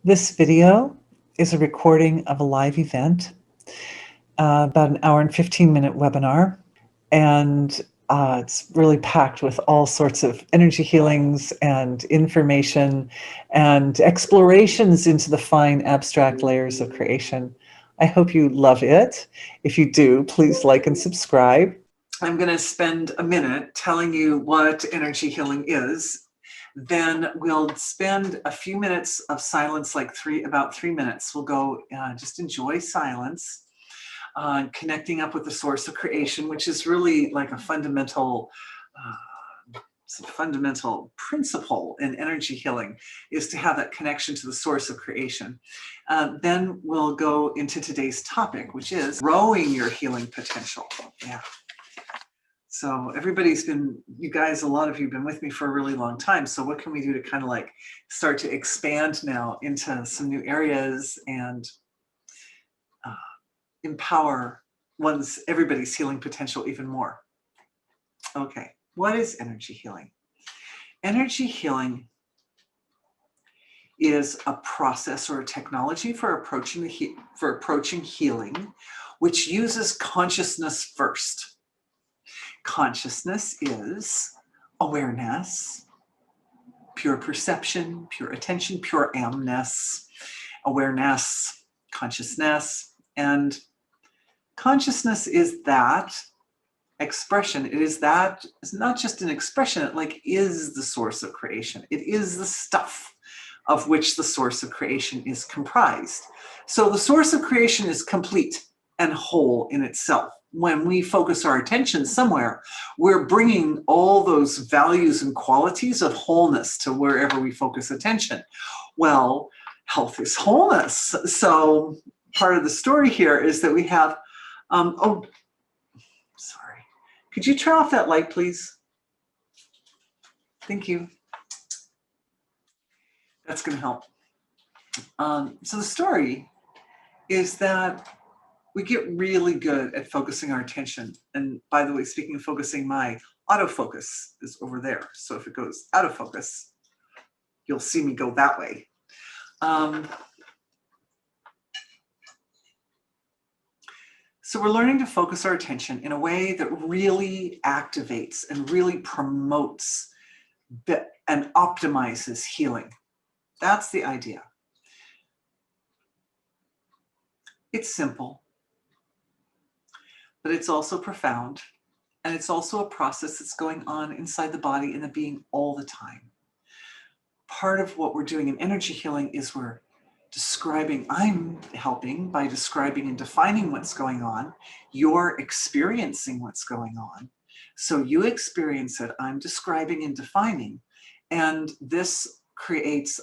This video is a recording of a live event, about an hour and 15-minute webinar, and it's really packed with all sorts of energy healings and information and explorations into the fine abstract layers of creation. I hope you love it. If you do, please like and subscribe. I'm going to spend a minute telling you what energy healing is. Then we'll spend a few minutes of silence, about 3 minutes. We'll go just enjoy silence, connecting up with the source of creation, which is really like a fundamental principle in energy healing, is to have that connection to the source of creation. Then we'll go into today's topic, which is growing your healing potential. Yeah. So you guys, a lot of you have been with me for a really long time. So what can we do to kind of like start to expand now into some new areas and empower everybody's healing potential even more? Okay, what is energy healing? Energy healing is a process or a technology for approaching healing, which uses consciousness first. Consciousness is awareness, pure perception, pure attention, pure amness, awareness, consciousness. And consciousness is that expression. It's not just an expression, it is the source of creation. It is the stuff of which the source of creation is comprised. So the source of creation is complete and whole in itself. When we focus our attention somewhere, we're bringing all those values and qualities of wholeness to wherever we focus attention. Well, health is wholeness. So part of the story here is that we have, sorry. Could you turn off that light, please? Thank you. That's going to help. So the story is that we get really good at focusing our attention. And by the way, speaking of focusing, my autofocus is over there. So if it goes out of focus, you'll see me go that way. So we're learning to focus our attention in a way that really activates and really promotes and optimizes healing. That's the idea. It's simple, but it's also profound, and it's also a process that's going on inside the body and the being all the time. Part of what we're doing in energy healing is I'm helping by describing and defining what's going on. You're experiencing what's going on. So you experience it, I'm describing and defining, and this creates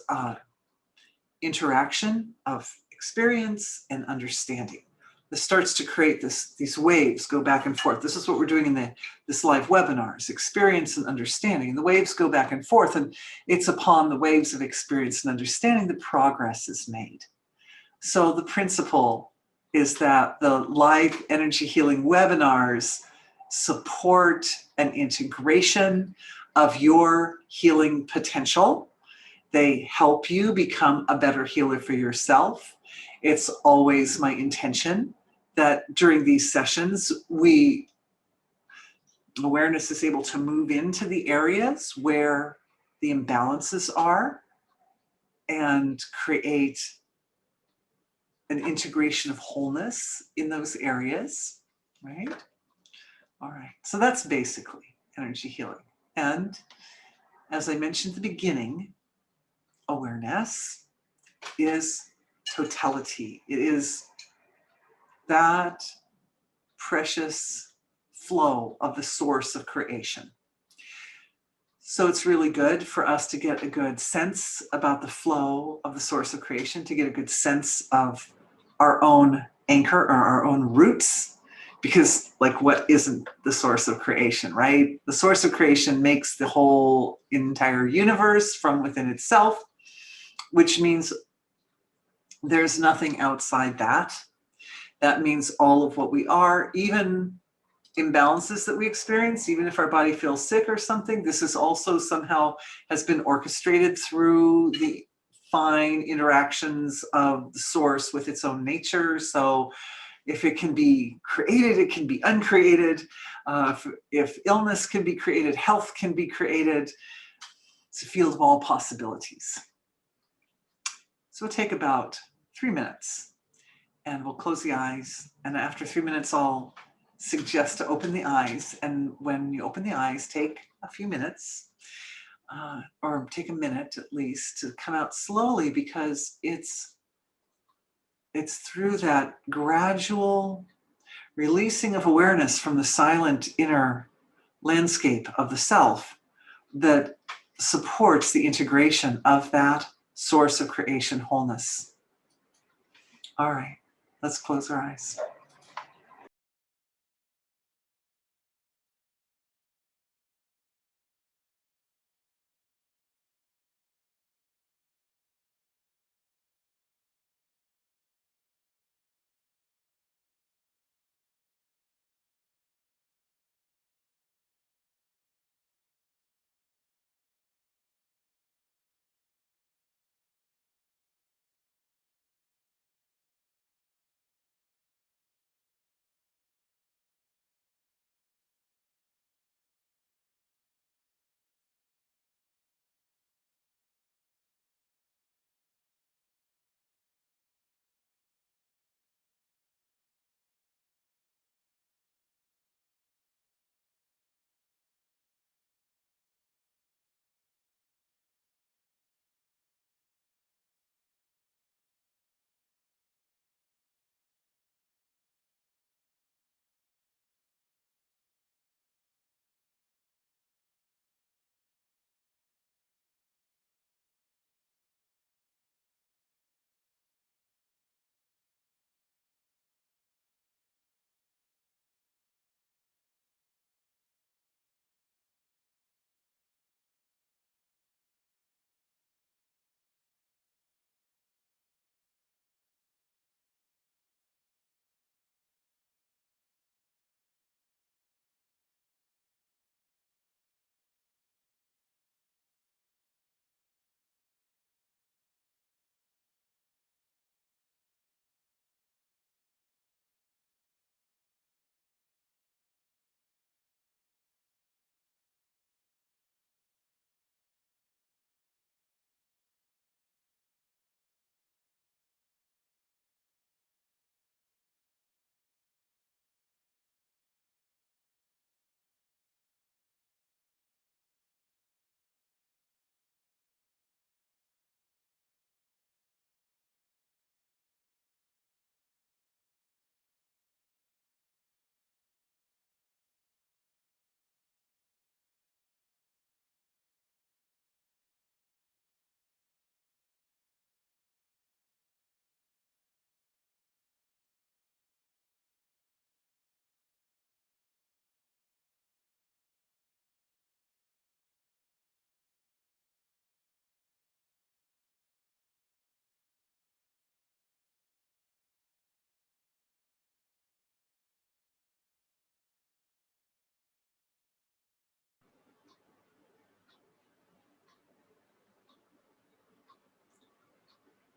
interaction of experience and understanding. This starts to create these waves go back and forth. This is what we're doing in this live webinar, is experience and understanding. And the waves go back and forth, and it's upon the waves of experience and understanding that progress is made. So the principle is that the live energy healing webinars support an integration of your healing potential. They help you become a better healer for yourself. It's always my intention that during these sessions, awareness is able to move into the areas where the imbalances are and create an integration of wholeness in those areas, right? All right, so that's basically energy healing. And as I mentioned at the beginning, awareness is totality. It is that precious flow of the source of creation. So it's really good for us to get a good sense about the flow of the source of creation, to get a good sense of our own anchor or our own roots, because what isn't the source of creation, right? The source of creation makes the whole entire universe from within itself, which means there's nothing outside that. That means all of what we are, even imbalances that we experience, even if our body feels sick or something, this is also somehow has been orchestrated through the fine interactions of the source with its own nature. So if it can be created, it can be uncreated. If illness can be created, health can be created. It's a field of all possibilities. So we'll take about 3 minutes and we'll close the eyes. And after 3 minutes, I'll suggest to open the eyes. And when you open the eyes, take a few minutes, or take a minute at least, to come out slowly, because it's through that gradual releasing of awareness from the silent inner landscape of the self that supports the integration of that source of creation wholeness. All right, let's close our eyes.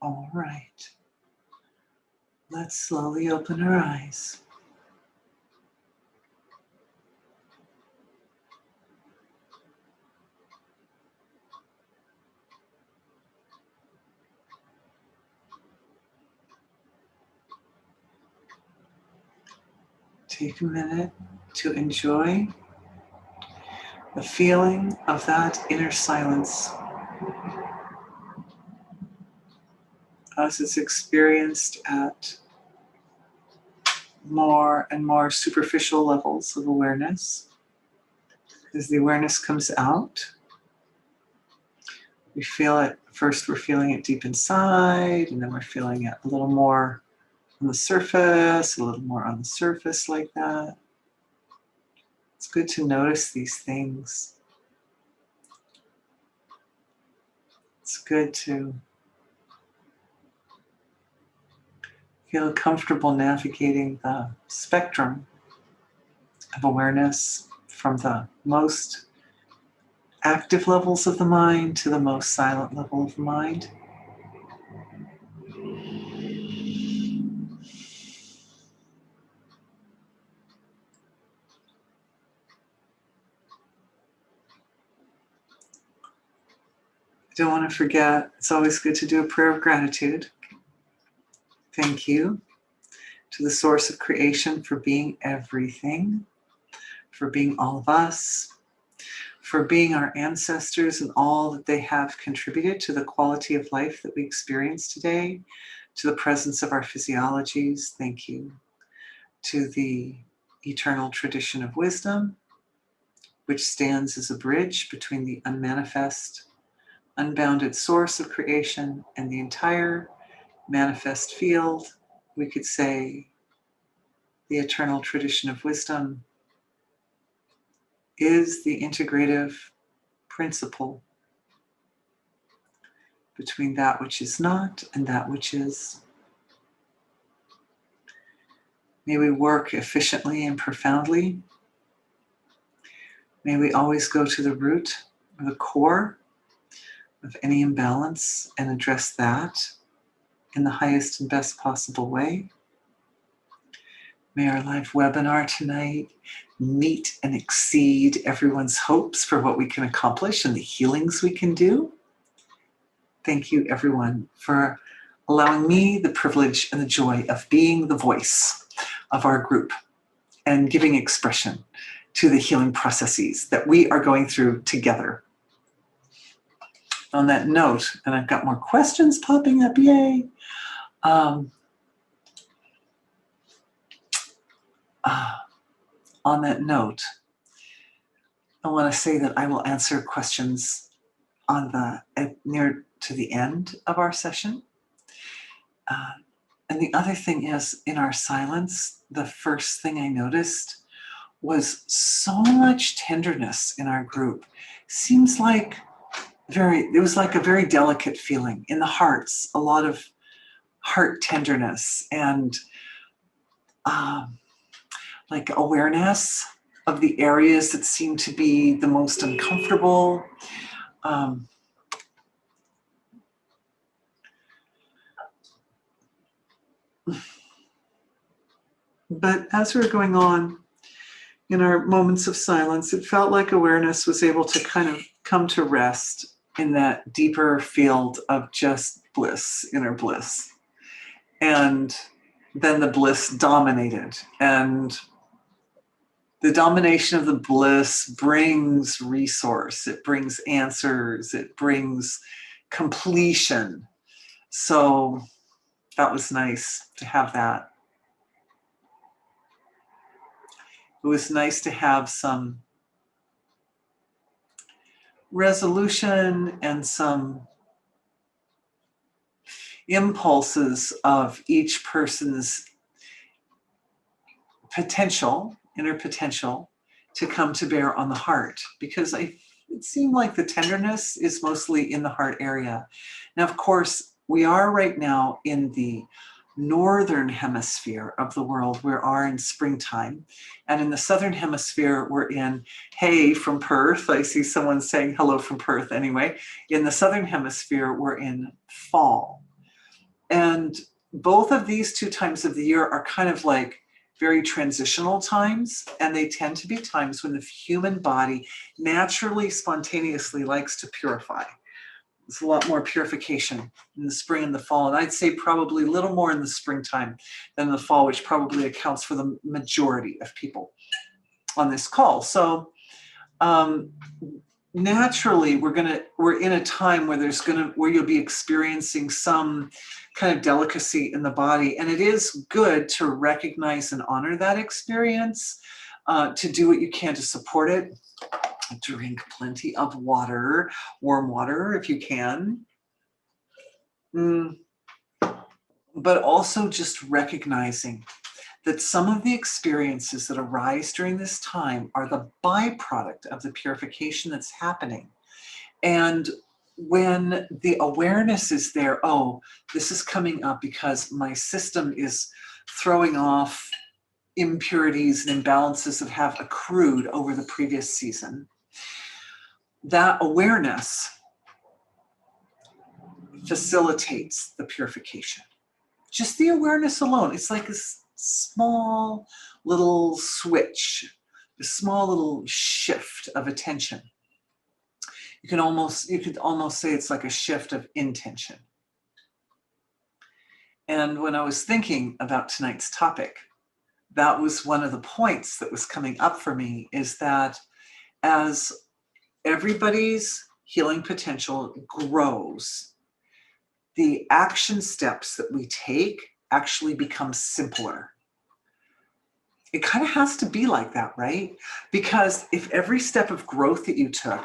All right. Let's slowly open our eyes. Take a minute to enjoy the feeling of that inner silence as it's experienced at more and more superficial levels of awareness. As the awareness comes out, we feel it. First, we're feeling it deep inside, and then we're feeling it a little more on the surface, a little more on the surface like that. It's good to notice these things. It's good to feel comfortable navigating the spectrum of awareness from the most active levels of the mind to the most silent level of the mind. Don't want to forget, it's always good to do a prayer of gratitude. Thank you to the source of creation for being everything, for being all of us, for being our ancestors and all that they have contributed to the quality of life that we experience today, to the presence of our physiologies. Thank you to the eternal tradition of wisdom, which stands as a bridge between the unmanifest, unbounded source of creation and the entire manifest field. We could say the eternal tradition of wisdom is the integrative principle between that which is not and that which is. May we work efficiently and profoundly. May we always go to the root or the core of any imbalance and address that in the highest and best possible way. May our live webinar tonight meet and exceed everyone's hopes for what we can accomplish and the healings we can do. Thank you, everyone, for allowing me the privilege and the joy of being the voice of our group and giving expression to the healing processes that we are going through together. On that note, and I've got more questions popping up, yay. On that note, I want to say that I will answer questions near to the end of our session. And the other thing is, in our silence, the first thing I noticed was so much tenderness in our group. Seems like it was like a very delicate feeling in the hearts, a lot of heart tenderness and like awareness of the areas that seem to be the most uncomfortable. But as we were going on in our moments of silence, it felt like awareness was able to kind of come to rest in that deeper field of just bliss, inner bliss. And then the bliss dominated. And the domination of the bliss brings resource, it brings answers, it brings completion. So that was nice to have that. It was nice to have some resolution and some impulses of each person's potential, inner potential, to come to bear on the heart, because it seemed like the tenderness is mostly in the heart area. Now, of course, we are right now in the northern hemisphere of the world. We are in springtime. And in the southern hemisphere, we're in, hey, from Perth. I see someone saying hello from Perth anyway. In the southern hemisphere, we're in fall. And both of these two times of the year are kind of like very transitional times, and they tend to be times when the human body naturally, spontaneously likes to purify. There's a lot more purification in the spring and the fall, and I'd say probably a little more in the springtime than the fall, which probably accounts for the majority of people on this call. So naturally, we're in a time where where you'll be experiencing some kind of delicacy in the body, and it is good to recognize and honor that experience, to do what you can to support it. Drink plenty of water, warm water if you can. But also just recognizing that some of the experiences that arise during this time are the byproduct of the purification that's happening. And when the awareness is there, oh, this is coming up because my system is throwing off impurities and imbalances that have accrued over the previous season, that awareness facilitates the purification. Just the awareness alone, it's like a small little switch, a small little shift of attention you could almost say it's like a shift of intention. And when I was thinking about tonight's topic, that was one of the points that was coming up for me, is that as everybody's healing potential grows, the action steps that we take actually become simpler. It kind of has to be like that, right? Because if every step of growth that you took,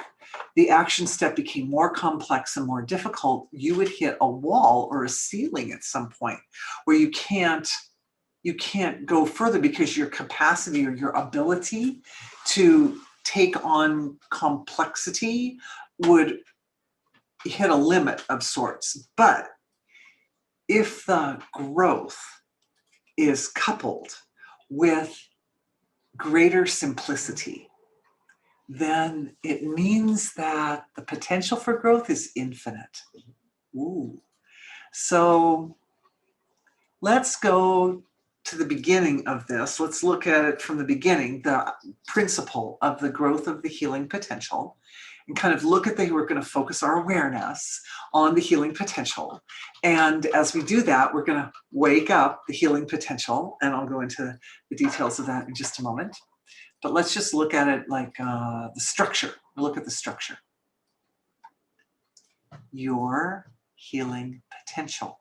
the action step became more complex and more difficult, you would hit a wall or a ceiling at some point where you can't go further, because your capacity or your ability to take on complexity would hit a limit of sorts. But if the growth is coupled with greater simplicity, then it means that the potential for growth is infinite. Ooh. So let's go to the beginning of this. Let's look at it from the beginning, the principle of the growth of the healing potential, and kind of look at we're going to focus our awareness on the healing potential. And as we do that, we're going to wake up the healing potential, and I'll go into the details of that in just a moment. But let's just look at it like the structure. Look at the structure. Your healing potential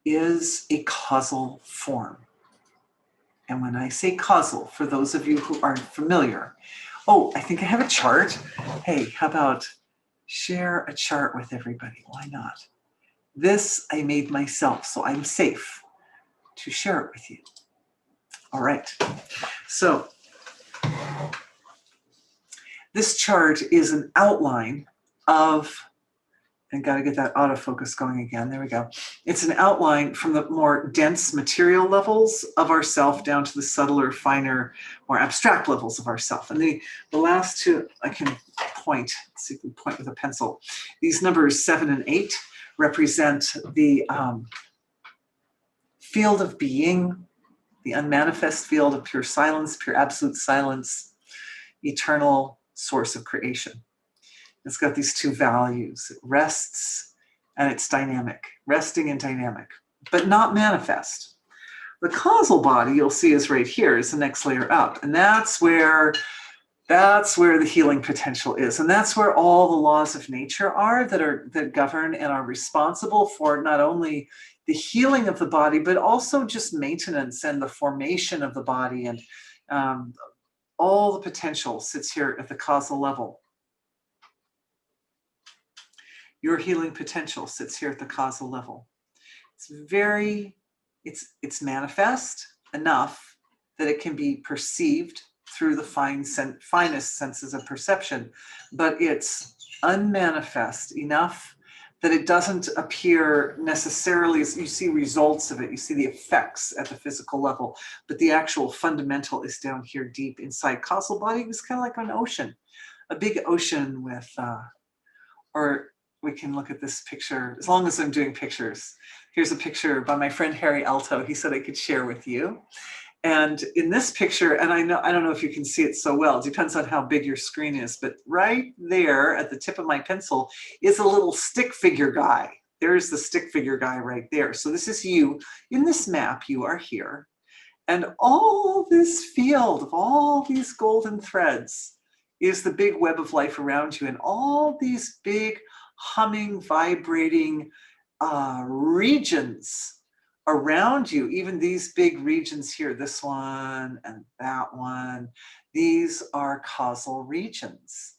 is a causal form. And when I say causal, for those of you who aren't familiar, oh, I think I have a chart. Hey, how about share a chart with everybody? Why not? This I made myself, so I'm safe to share it with you. All right. So this chart is an outline of, and got to get that autofocus going again. There we go. It's an outline from the more dense material levels of ourself down to the subtler, finer, more abstract levels of ourself. And the last two, I can point. Let's see if we point with a pencil. These numbers 7 and 8 represent the field of being, the unmanifest field of pure silence, pure absolute silence, eternal source of creation. It's got these two values. It rests and it's dynamic, resting and dynamic, but not manifest. The causal body, you'll see, is right here, is the next layer up. And that's where the healing potential is. And that's where all the laws of nature are that govern and are responsible for not only the healing of the body, but also just maintenance and the formation of the body. And all the potential sits here at the causal level. Your healing potential sits here at the causal level. It's manifest enough that it can be perceived through the finest senses of perception, but it's unmanifest enough that it doesn't appear necessarily as you see results of it. You see the effects at the physical level, but the actual fundamental is down here deep inside. Causal body is kind of like an ocean, a big ocean with, or we can look at this picture, as long as I'm doing pictures. Here's a picture by my friend Harry Alto. He said I could share with you. And in this picture, and I don't know if you can see it so well, it depends on how big your screen is, but right there at the tip of my pencil is a little stick figure guy. There's the stick figure guy right there. So this is you. In this map, you are here. And all this field of all these golden threads is the big web of life around you, and all these big humming, vibrating regions around you, even these big regions here, this one and that one, these are causal regions.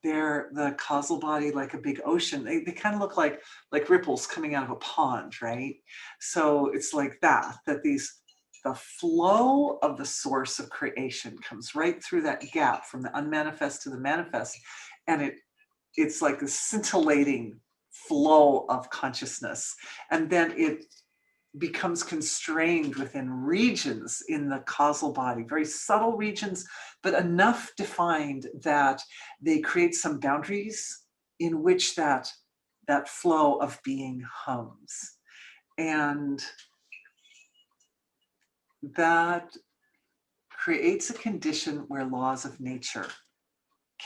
They're the causal body, like a big ocean. They kind of look like ripples coming out of a pond, right? So it's like that the flow of the source of creation comes right through that gap from the unmanifest to the manifest. And it's like a scintillating flow of consciousness. And then it becomes constrained within regions in the causal body, very subtle regions, but enough defined that they create some boundaries in which that flow of being hums. And that creates a condition where laws of nature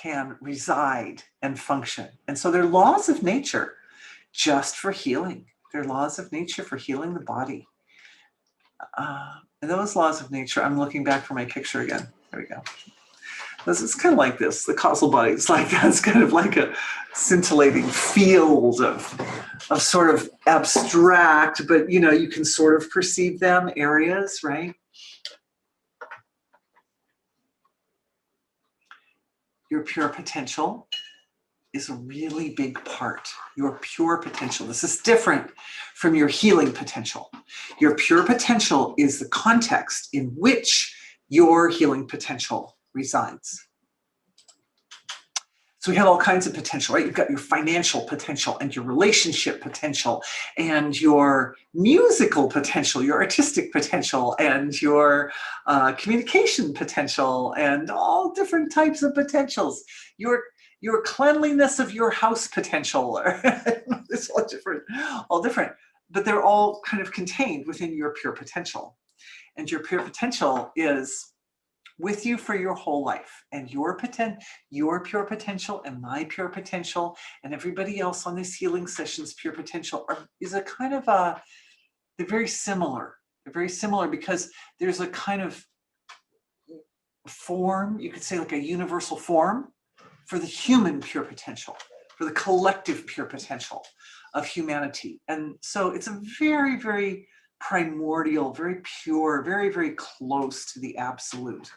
can reside and function. And so they're laws of nature just for healing. They're laws of nature for healing the body. And those laws of nature, I'm looking back for my picture again. There we go. It's kind of like this, the causal body. It's like that's kind of like a scintillating field of sort of abstract, but you can sort of perceive them areas, right? Your pure potential is a really big part. Your pure potential. This is different from your healing potential. Your pure potential is the context in which your healing potential resides. So we have all kinds of potential, right? You've got your financial potential and your relationship potential and your musical potential, your artistic potential and your communication potential and all different types of potentials. Your cleanliness of your house potential. It's all different, but they're all kind of contained within your pure potential. And your pure potential is with you for your whole life, and your pure potential and my pure potential and everybody else on this healing session's pure potential is a kind of they're very similar. They're very similar because there's a kind of form, you could say like a universal form for the human pure potential, for the collective pure potential of humanity. And so it's a very, very primordial, very pure, very, very close to the absolute.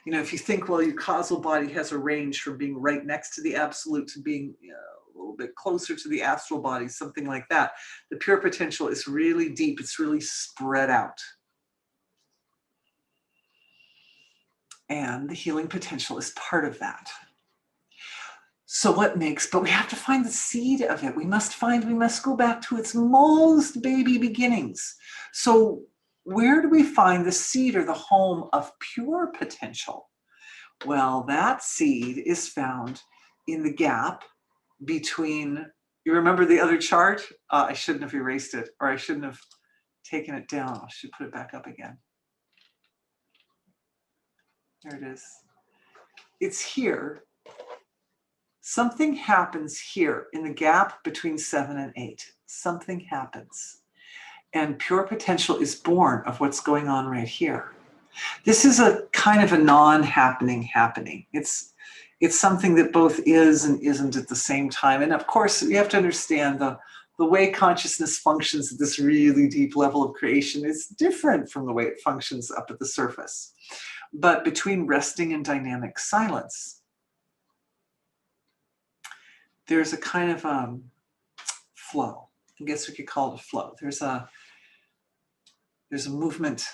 If you think, well, your causal body has a range from being right next to the absolute to being a little bit closer to the astral body, something like that. The pure potential is really deep. It's really spread out. And the healing potential is part of that. So but we have to find the seed of it. We must go back to its most baby beginnings. So where do we find the seed or the home of pure potential? Well, that seed is found in the gap between, you remember the other chart? I shouldn't have erased it, or I shouldn't have taken it down. I should put it back up again. There it is. It's here. Something happens here in the gap between 7 and 8. Something happens. And pure potential is born of what's going on right here. This is a kind of a non-happening happening. It's something that both is and isn't at the same time. And of course, you have to understand the way consciousness functions at this really deep level of creation is different from the way it functions up at the surface. But between resting and dynamic silence, there's a kind of flow. I guess we could call it a flow. There's a movement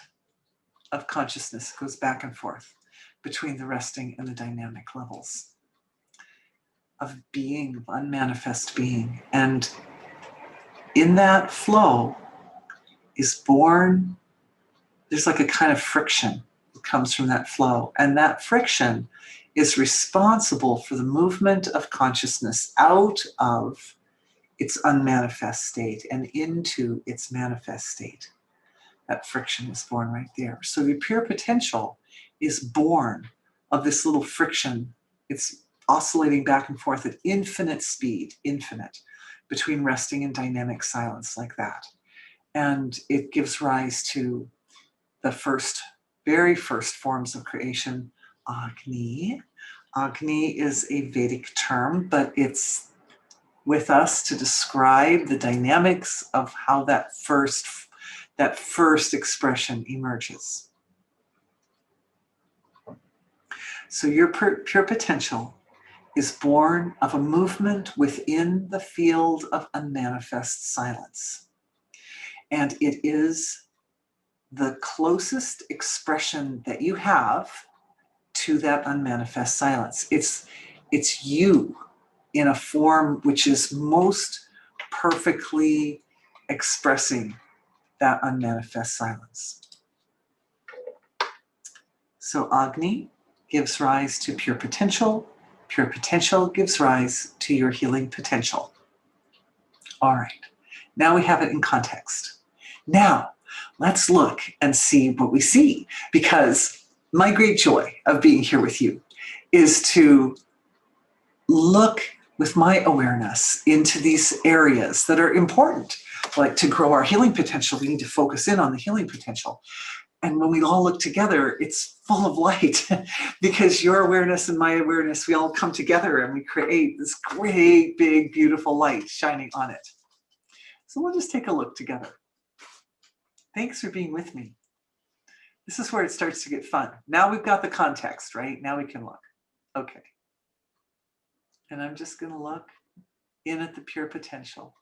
of consciousness that goes back and forth between the resting and the dynamic levels of being, of unmanifest being. And in that flow is born, there's like a kind of friction that comes from that flow. And that friction is responsible for the movement of consciousness out of its unmanifest state and into its manifest state. That friction is born right there. So the pure potential is born of this little friction. It's oscillating back and forth at infinite speed, between resting and dynamic silence like that. And it gives rise to the very first forms of creation, Agni. Agni is a Vedic term, but it's with us to describe the dynamics of how that first expression emerges. So your pure potential is born of a movement within the field of unmanifest silence. And it is the closest expression that you have to that unmanifest silence. It's you in a form which is most perfectly expressing that unmanifest silence. So Agni gives rise to pure potential. Pure potential gives rise to your healing potential. All right, now we have it in context. Now, let's look and see what we see, because my great joy of being here with you is to look with my awareness into these areas that are important. Like to grow our healing potential, we need to focus in on the healing potential. And when we all look together, it's full of light because your awareness and my awareness, we all come together and we create this great, big, beautiful light shining on it. So we'll just take a look together. Thanks for being with me. This is where it starts to get fun. Now we've got the context, right? Now we can look. Okay. And I'm just going to look in at the pure potential,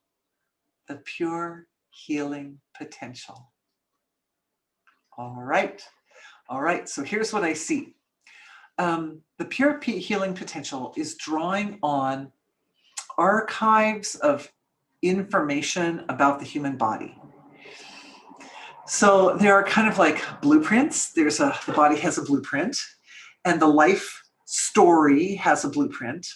the pure healing potential. All right. All right. So here's what I see. The pure healing potential is drawing on archives of information about the human body. So there are kind of like blueprints. The body has a blueprint, and the life story has a blueprint.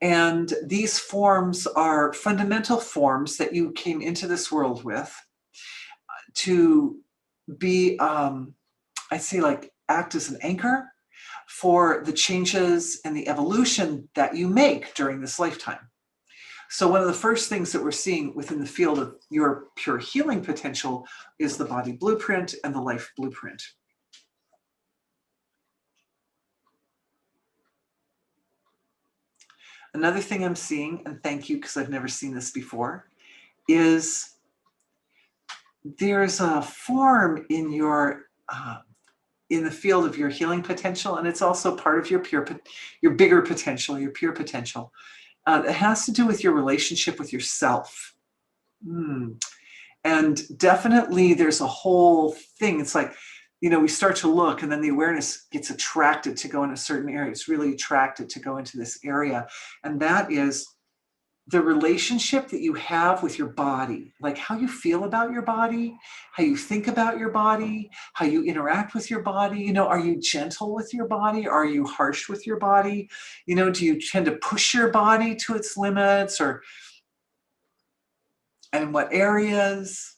And these forms are fundamental forms that you came into this world with to be, I'd say, like act as an anchor for the changes and the evolution that you make during this lifetime. So one of the first things that we're seeing within the field of your pure healing potential is the body blueprint and the life blueprint. Another thing I'm seeing, and thank you because I've never seen this before, is there's a form in your in the field of your healing potential, and it's also part of your bigger potential, your pure potential. It has to do with your relationship with yourself. And definitely there's a whole thing. It's like, we start to look and then the awareness gets attracted to go in a certain area. It's really attracted to go into this area. And that is the relationship that you have with your body, like how you feel about your body, how you think about your body, how you interact with your body. Are you gentle with your body? Are you harsh with your body? Do you tend to push your body to its limits, and in what areas?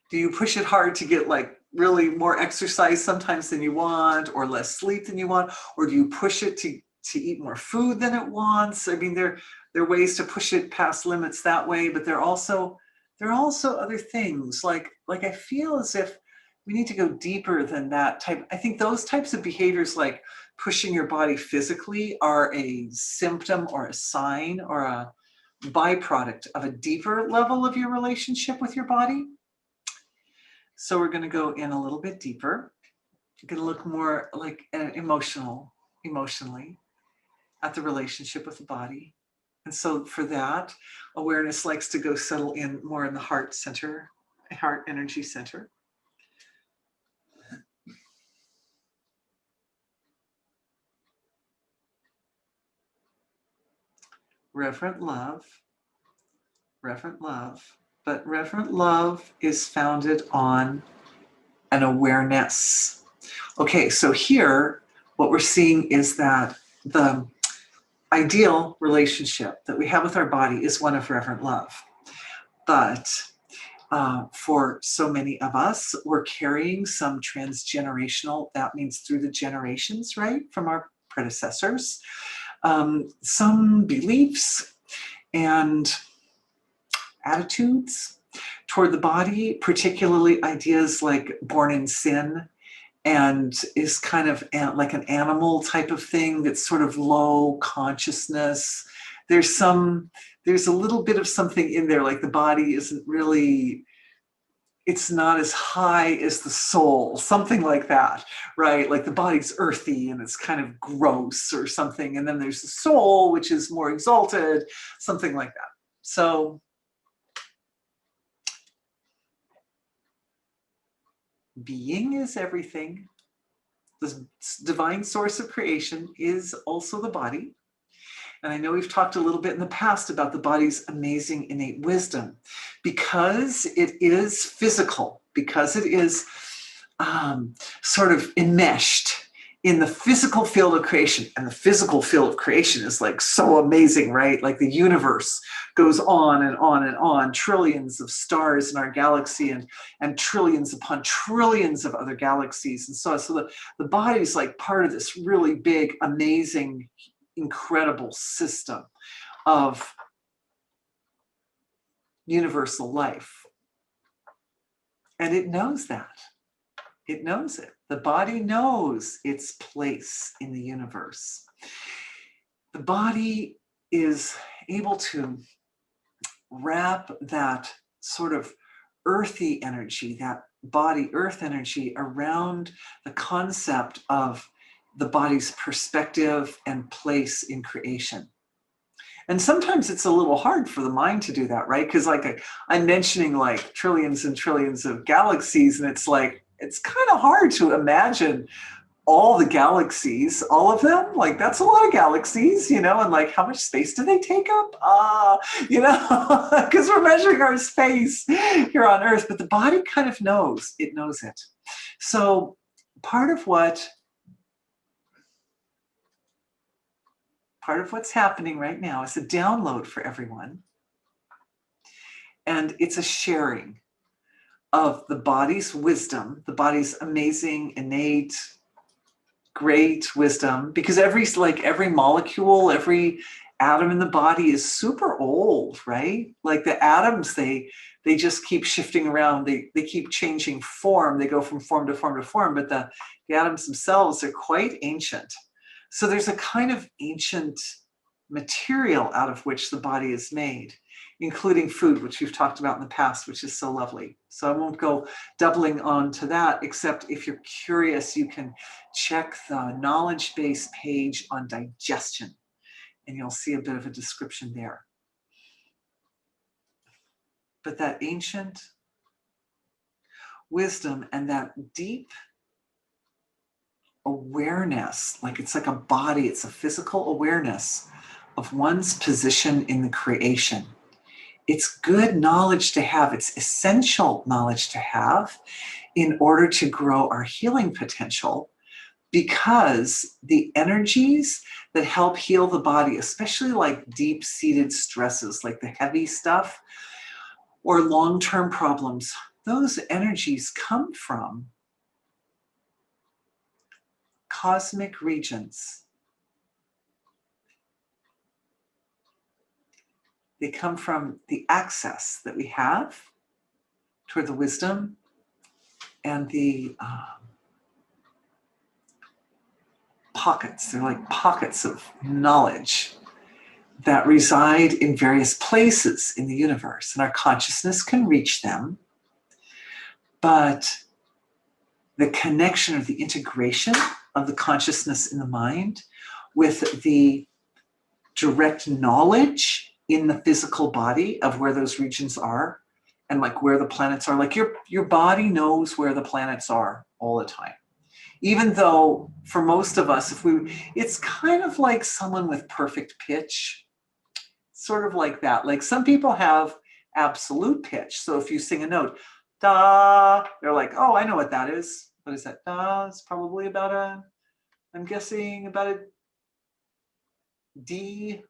Do you push it hard to get like really more exercise sometimes than you want, or less sleep than you want? Or do you push it to eat more food than it wants? I mean, there are ways to push it past limits that way, but there are also other things. Like I feel as if we need to go deeper than that type. I think those types of behaviors, like pushing your body physically, are a symptom or a sign or a byproduct of a deeper level of your relationship with your body. So we're going to go in a little bit deeper. We're going to look more like emotionally at the relationship with the body. And so for that, awareness likes to go settle in more in the heart center, heart energy center. Reverent love. But reverent love is founded on an awareness. Okay, so here, what we're seeing is that the ideal relationship that we have with our body is one of reverent love. But for so many of us, we're carrying some transgenerational, that means through the generations, right, from our predecessors, some beliefs and attitudes toward the body, particularly ideas like born in sin, and is kind of like an animal type of thing that's sort of low consciousness. There's a little bit of something in there, like the body isn't really, it's not as high as the soul, something like that, right? Like the body's earthy and it's kind of gross or something. And then there's the soul, which is more exalted, something like that. So being is everything. The divine source of creation is also the body. And I know we've talked a little bit in the past about the body's amazing innate wisdom, because it is physical, because it is sort of enmeshed in the physical field of creation. And the physical field of creation is like so amazing, right? Like the universe goes on and on and on, trillions of stars in our galaxy and trillions upon trillions of other galaxies. And so the body's like part of this really big, amazing incredible system of universal life. And it knows that. It knows it. The body knows its place in the universe. The body is able to wrap that sort of earthy energy, that body earth energy, around the concept of the body's perspective and place in creation. And sometimes it's a little hard for the mind to do that, right? Because like I'm mentioning like trillions and trillions of galaxies, and it's like, it's kind of hard to imagine all the galaxies, all of them. Like that's a lot of galaxies, you know, and like how much space do they take up? You know, because we're measuring our space here on Earth, but the body kind of knows, it knows it. So part of what's happening right now is a download for everyone. And it's a sharing of the body's wisdom, the body's amazing, innate, great wisdom, because every molecule, every atom in the body is super old, right? Like the atoms, they just keep shifting around. They keep changing form. They go from form to form to form, but the atoms themselves are quite ancient. So there's a kind of ancient material out of which the body is made, including food, which we've talked about in the past, which is so lovely. So I won't go doubling on to that, except if you're curious, you can check the knowledge base page on digestion, and you'll see a bit of a description there. But that ancient wisdom and that deep awareness, like it's like a body, it's a physical awareness of one's position in the creation. It's good knowledge to have. It's essential knowledge to have in order to grow our healing potential, because the energies that help heal the body, especially like deep-seated stresses, like the heavy stuff or long-term problems, those energies come from cosmic regions. They come from the access that we have toward the wisdom and the pockets. They're like pockets of knowledge that reside in various places in the universe, and our consciousness can reach them. But the connection or the integration of the consciousness in the mind with the direct knowledge in the physical body of where those regions are, and like where the planets are. Like your body knows where the planets are all the time. Even though for most of us, it's kind of like someone with perfect pitch, sort of like that. Like some people have absolute pitch. So if you sing a note, da, they're like, oh, I know what that is. What is that? Da, it's probably about I'm guessing about a D.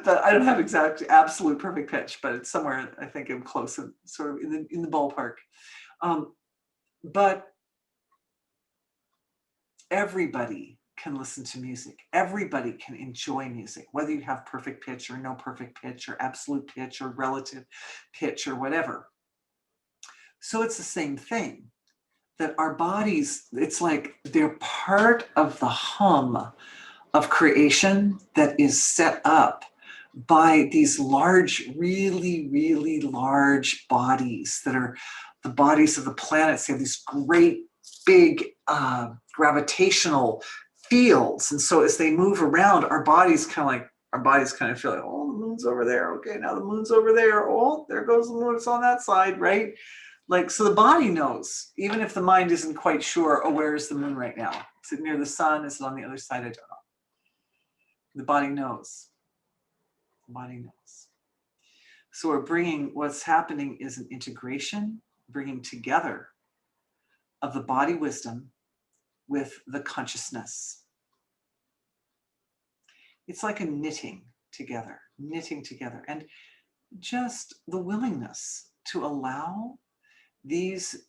But I don't have exact absolute perfect pitch, but it's somewhere, I think I'm close and sort of in the ballpark. But everybody can listen to music. Everybody can enjoy music, whether you have perfect pitch or no perfect pitch or absolute pitch or relative pitch or whatever. So it's the same thing, that our bodies, it's like they're part of the hum of creation that is set up by these large, really, really large bodies that are the bodies of the planets. They have these great big gravitational fields. And so as they move around, our bodies kind of feel like, oh, the moon's over there. Okay, now the moon's over there. Oh, there goes the moon. It's on that side, right? Like, so the body knows, even if the mind isn't quite sure, oh, where is the moon right now? Is it near the sun? Is it on the other side? I don't know. The body knows. The body knows. So what's happening is an integration, bringing together of the body wisdom with the consciousness. It's like a knitting together, and just the willingness to allow these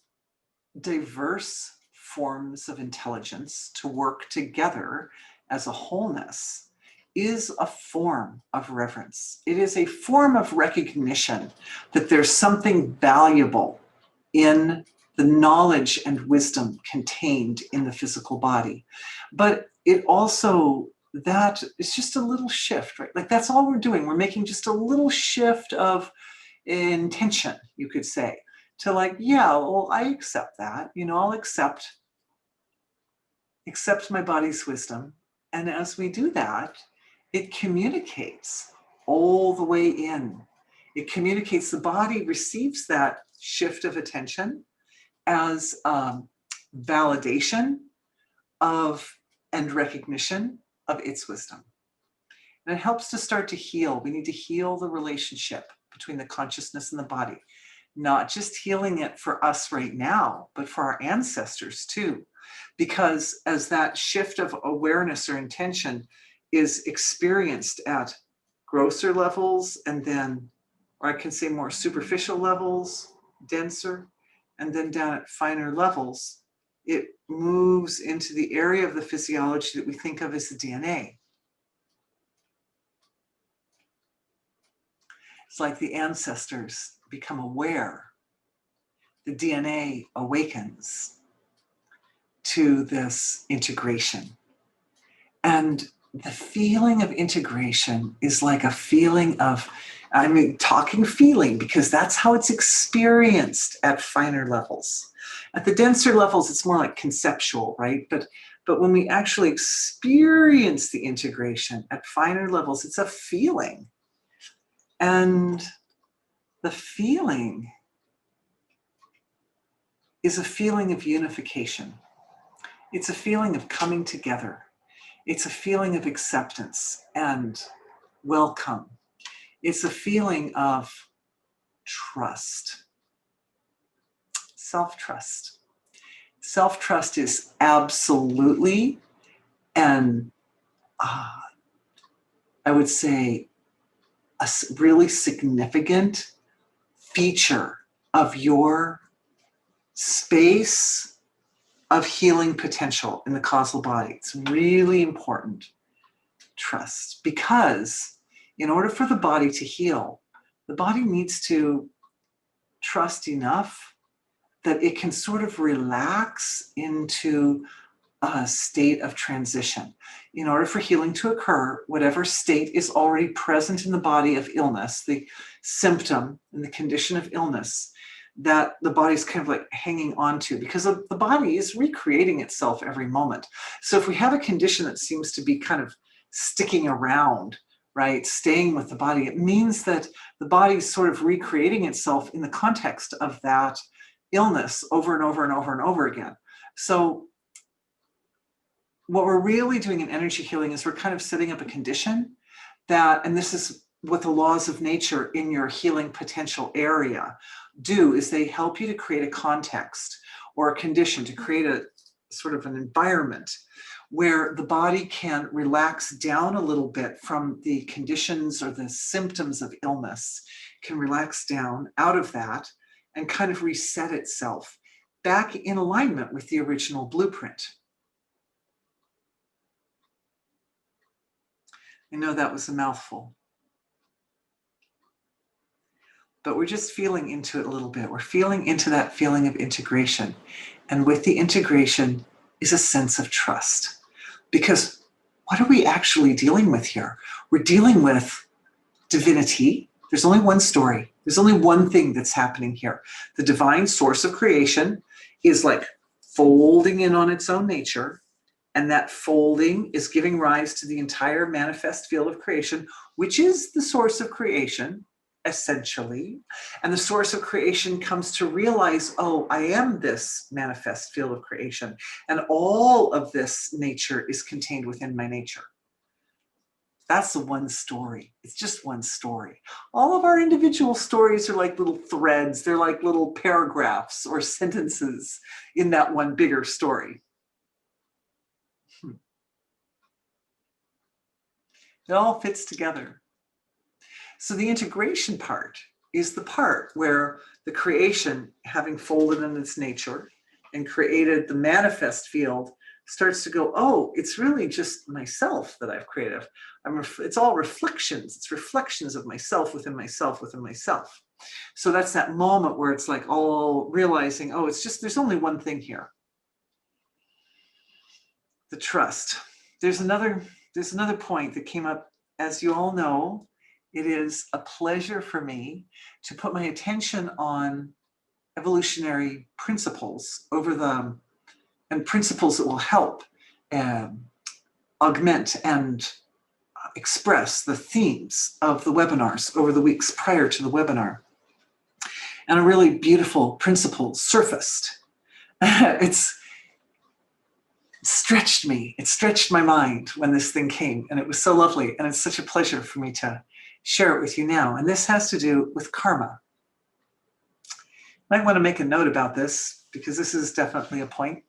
diverse forms of intelligence to work together as a wholeness is a form of reverence. It is a form of recognition that there's something valuable in the knowledge and wisdom contained in the physical body. But it also, that is just a little shift, right? Like that's all we're doing. We're making just a little shift of intention, you could say, to like, yeah, well, I accept that. I'll accept my body's wisdom. And as we do that, it communicates all the way in. It communicates, the body receives that shift of attention as validation of and recognition of its wisdom. And it helps to start to heal. We need to heal the relationship between the consciousness and the body, not just healing it for us right now, but for our ancestors too. Because as that shift of awareness or intention is experienced at grosser levels, and then, or I can say more superficial levels, denser, and then down at finer levels, it moves into the area of the physiology that we think of as the DNA. It's like the ancestors become aware. The DNA awakens to this integration. And the feeling of integration is like a feeling of, talking feeling, because that's how it's experienced at finer levels. At the denser levels, it's more like conceptual, right? But when we actually experience the integration at finer levels, it's a feeling. And the feeling is a feeling of unification. It's a feeling of coming together. It's a feeling of acceptance and welcome. It's a feeling of trust, self-trust. Self-trust is absolutely, and I would say, a really significant feature of your space of healing potential in the causal body. It's really important, trust, because in order for the body to heal, the body needs to trust enough that it can sort of relax into a state of transition. In order for healing to occur, whatever state is already present in the body of illness, the symptom and the condition of illness, that the body's kind of like hanging on to, because the body is recreating itself every moment. So if we have a condition that seems to be kind of sticking around, right, staying with the body, it means that the body's sort of recreating itself in the context of that illness over and over and over and over again. So what we're really doing in energy healing is we're kind of setting up a condition that, and this is what the laws of nature in your healing potential area do, is they help you to create a context or a condition, to create a sort of an environment where the body can relax down a little bit from the conditions or the symptoms of illness, can relax down out of that and kind of reset itself back in alignment with the original blueprint. I know that was a mouthful, but we're just feeling into it a little bit. We're feeling into that feeling of integration. And with the integration is a sense of trust. Because what are we actually dealing with here? We're dealing with divinity. There's only one story. There's only one thing that's happening here. The divine source of creation is like folding in on its own nature. And that folding is giving rise to the entire manifest field of creation, which is the source of creation, essentially. And the source of creation comes to realize, oh, I am this manifest field of creation. And all of this nature is contained within my nature. That's the one story. It's just one story. All of our individual stories are like little threads. They're like little paragraphs or sentences in that one bigger story. It all fits together. So the integration part is the part where the creation, having folded in its nature and created the manifest field starts to go, oh, it's really just myself that I've created. It's all reflections. It's reflections of myself within myself within myself. So that's that moment where it's like all realizing, oh, it's just, there's only one thing here. The trust. There's another point that came up. As you all know, it is a pleasure for me to put my attention on evolutionary principles and principles that will help augment and express the themes of the webinars over the weeks prior to the webinar. And a really beautiful principle surfaced. It's stretched me. It stretched my mind when this thing came, and it was so lovely. And it's such a pleasure for me to share it with you now. And this has to do with karma. Might want to make a note about this because this is definitely a point.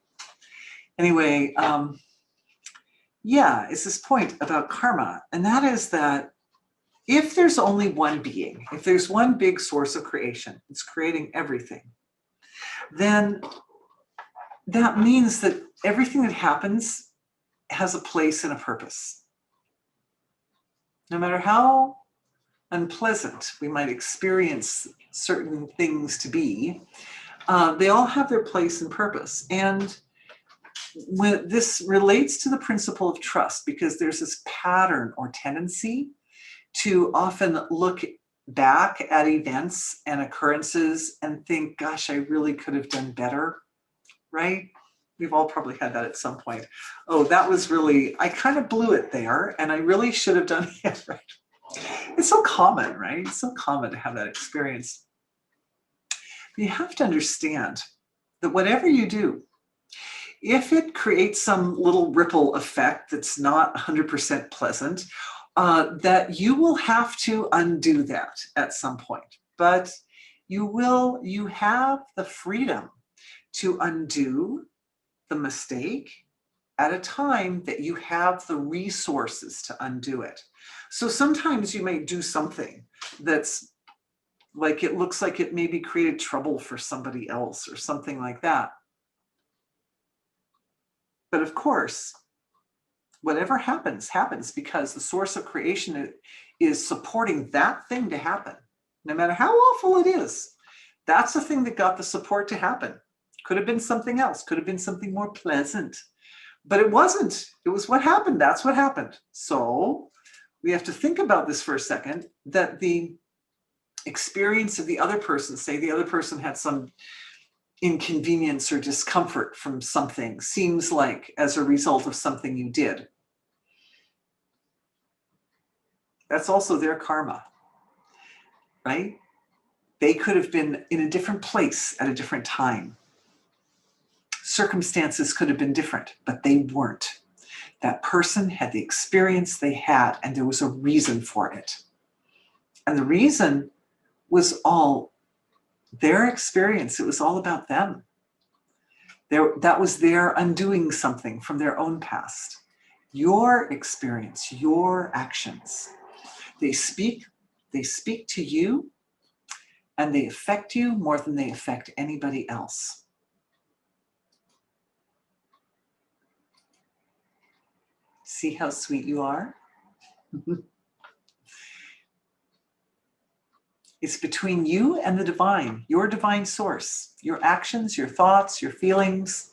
Anyway, yeah, it's this point about karma. And that is that if there's only one being, if there's one big source of creation, it's creating everything, then that means that everything that happens has a place and a purpose. No matter how unpleasant we might experience certain things to be, they all have their place and purpose. And when this relates to the principle of trust, because there's this pattern or tendency to often look back at events and occurrences and think, gosh, I really could have done better, right? We've all probably had that at some point. Oh, that was really, I kind of blew it there and I really should have done it, right? It's so common, right? It's so common to have that experience. But you have to understand that whatever you do, if it creates some little ripple effect that's not 100% pleasant, that you will have to undo that at some point. But you have the freedom to undo the mistake at a time that you have the resources to undo it. So sometimes you may do something that's like, it looks like it maybe created trouble for somebody else or something like that. But of course, whatever happens, happens because the source of creation is supporting that thing to happen. No matter how awful it is, that's the thing that got the support to happen. Could have been something else, could have been something more pleasant, but it wasn't. It was what happened. That's what happened. So we have to think about this for a second, that the experience of the other person, say the other person had some inconvenience or discomfort from something, seems like as a result of something you did. That's also their karma, right? They could have been in a different place at a different time. Circumstances could have been different, but they weren't. That person had the experience they had, and there was a reason for it. And the reason was all their experience. It was all about them. That was their undoing something from their own past. Your experience, your actions, they speak to you, and they affect you more than they affect anybody else. See how sweet you are? It's between you and the divine, your divine source. Your actions, your thoughts, your feelings,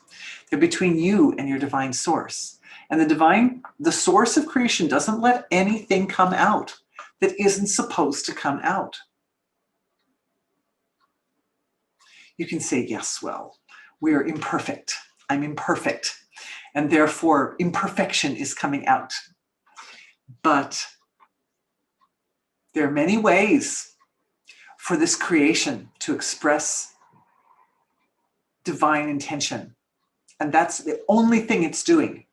they're between you and your divine source. And the source of creation doesn't let anything come out that isn't supposed to come out. You can say, yes, well, we're imperfect. I'm imperfect. And therefore, imperfection is coming out. But there are many ways for this creation to express divine intention. And that's the only thing it's doing.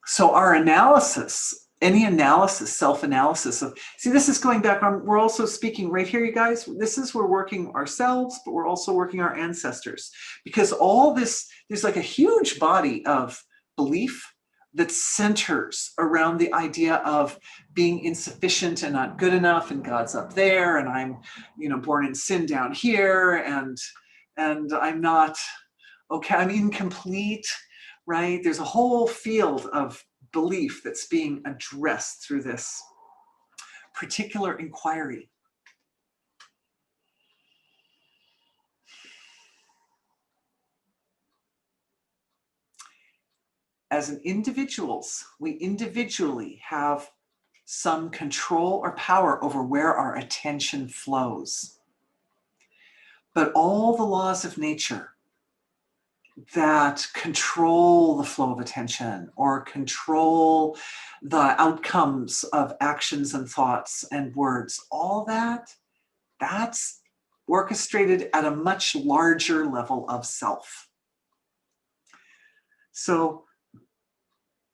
So our analysis, any analysis, self-analysis of, see, this is going back on, we're also speaking right here, you guys, we're working ourselves, but we're also working our ancestors. Because all this, there's like a huge body of belief that centers around the idea of being insufficient and not good enough, and God's up there, and I'm, born in sin down here, and I'm not, okay, I'm incomplete, right? There's a whole field of belief that's being addressed through this particular inquiry. As individuals, we individually have some control or power over where our attention flows. But all the laws of nature that control the flow of attention or control the outcomes of actions and thoughts and words, all that's orchestrated at a much larger level of self. So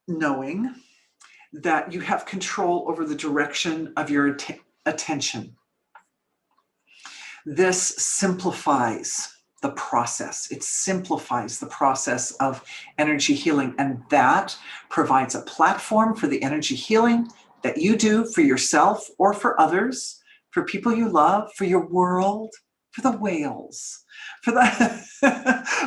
knowing that you have control over the direction of your attention, this simplifies the process. It simplifies the process of energy healing, and that provides a platform for the energy healing that you do for yourself or for others, for people you love, for your world, for the whales, for the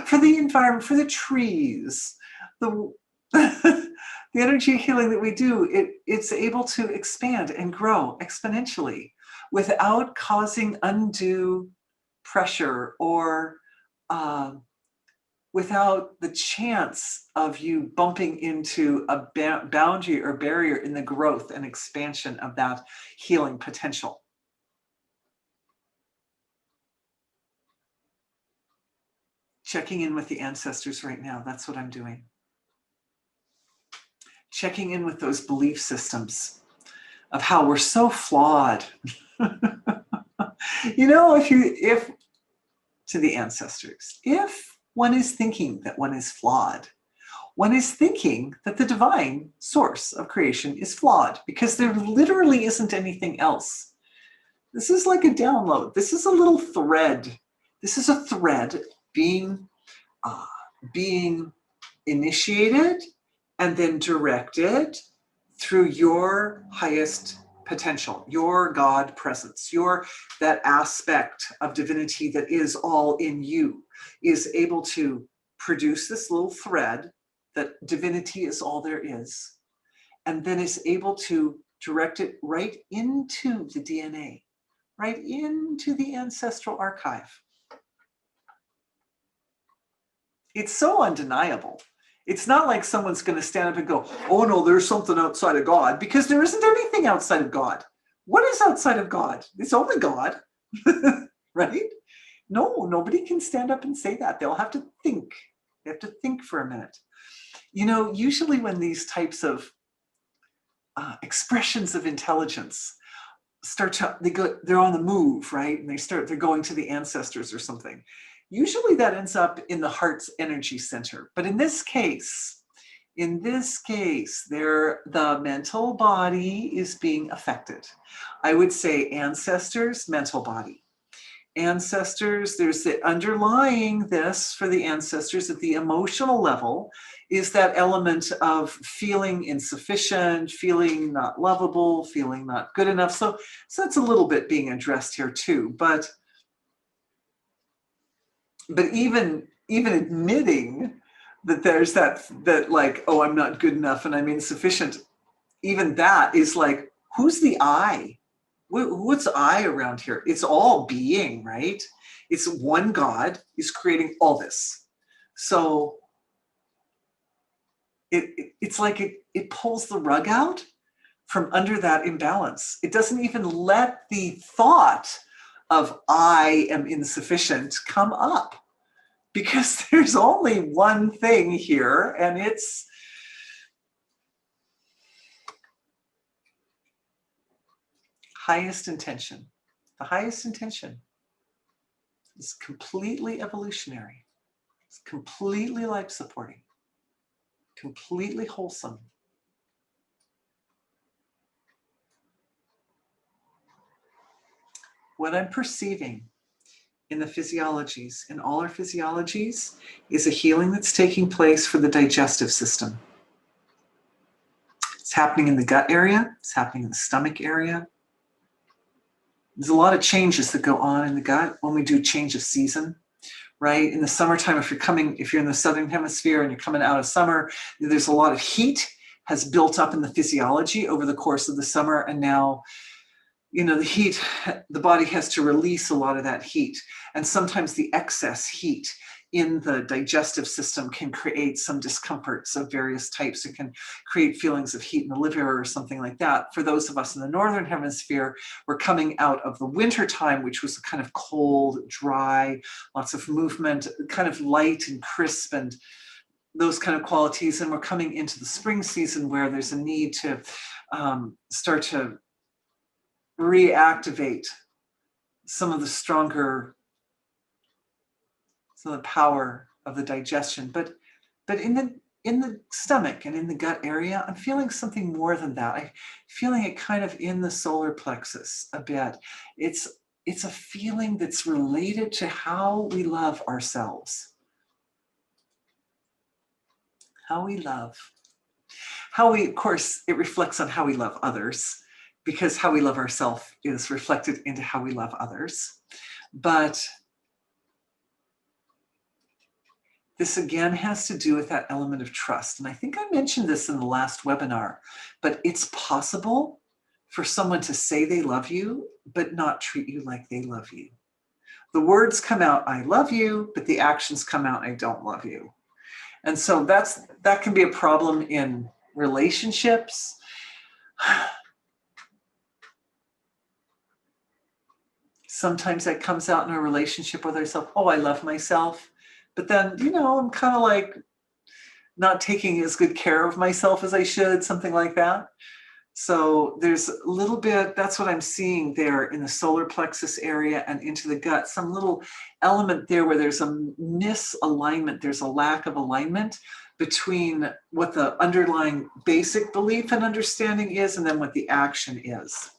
for the environment, for the trees. The the energy healing that we do, it's able to expand and grow exponentially without causing undue pressure or without the chance of you bumping into a boundary or barrier in the growth and expansion of that healing potential. Checking in with the ancestors right now, that's what I'm doing. Checking in with those belief systems of how we're so flawed. You know, if to the ancestors, if one is thinking that one is flawed, one is thinking that the divine source of creation is flawed, because there literally isn't anything else. This is like a download. This is a little thread. This is a thread being initiated and then directed through your highest potential, your God presence, that aspect of divinity that is all in you, is able to produce this little thread that divinity is all there is, and then is able to direct it right into the DNA, right into the ancestral archive. It's so undeniable. It's not like someone's going to stand up and go, oh no, there's something outside of God, because there isn't anything outside of God. What is outside of God? It's only God, right? No, nobody can stand up and say that. They'll have to think. They have to think for a minute. You know, usually when these types of expressions of intelligence they're on the move, right? And they're going to the ancestors or something. Usually that ends up in the heart's energy center. But in this case, the mental body is being affected. I would say ancestors, mental body. Ancestors, there's the underlying this for the ancestors at the emotional level is that element of feeling insufficient, feeling not lovable, feeling not good enough. So that's a little bit being addressed here too. But even admitting that there's that like, oh, I'm not good enough and I'm insufficient, even that is like, who's the I? What's I around here? It's all being, right? It's one God is creating all this. So it's like it pulls the rug out from under that imbalance. It doesn't even let the thought of I am insufficient come up, because there's only one thing here, and it's highest intention. The highest intention is completely evolutionary. It's completely life-supporting, completely wholesome. What I'm perceiving in the physiologies, in all our physiologies, is a healing that's taking place for the digestive system. It's happening in the gut area. It's happening in the stomach area. There's a lot of changes that go on in the gut when we do change of season, right? In the summertime, if you're in the southern hemisphere and you're coming out of summer, there's a lot of heat has built up in the physiology over the course of the summer. And now, the heat, the body has to release a lot of that heat. And sometimes the excess heat in the digestive system can create some discomforts of various types. It can create feelings of heat in the liver or something like that. For those of us in the northern hemisphere, we're coming out of the winter time, which was kind of cold, dry, lots of movement, kind of light and crisp and those kind of qualities. And we're coming into the spring season where there's a need to start to reactivate some of the power of the digestion. But in the stomach and in the gut area, I'm feeling something more than that. I'm feeling it kind of in the solar plexus a bit. It's a feeling that's related to how we love ourselves. Of course, it reflects on how we love others, because how we love ourselves is reflected into how we love others. But this again has to do with that element of trust. And I think I mentioned this in the last webinar, but it's possible for someone to say they love you, but not treat you like they love you. The words come out, I love you, but the actions come out, I don't love you. And so that can be a problem in relationships. Sometimes that comes out in a relationship with ourselves. Oh, I love myself. But then, I'm kind of like not taking as good care of myself as I should, something like that. So there's a little bit, that's what I'm seeing there in the solar plexus area and into the gut, some little element there where there's a misalignment, there's a lack of alignment between what the underlying basic belief and understanding is and then what the action is.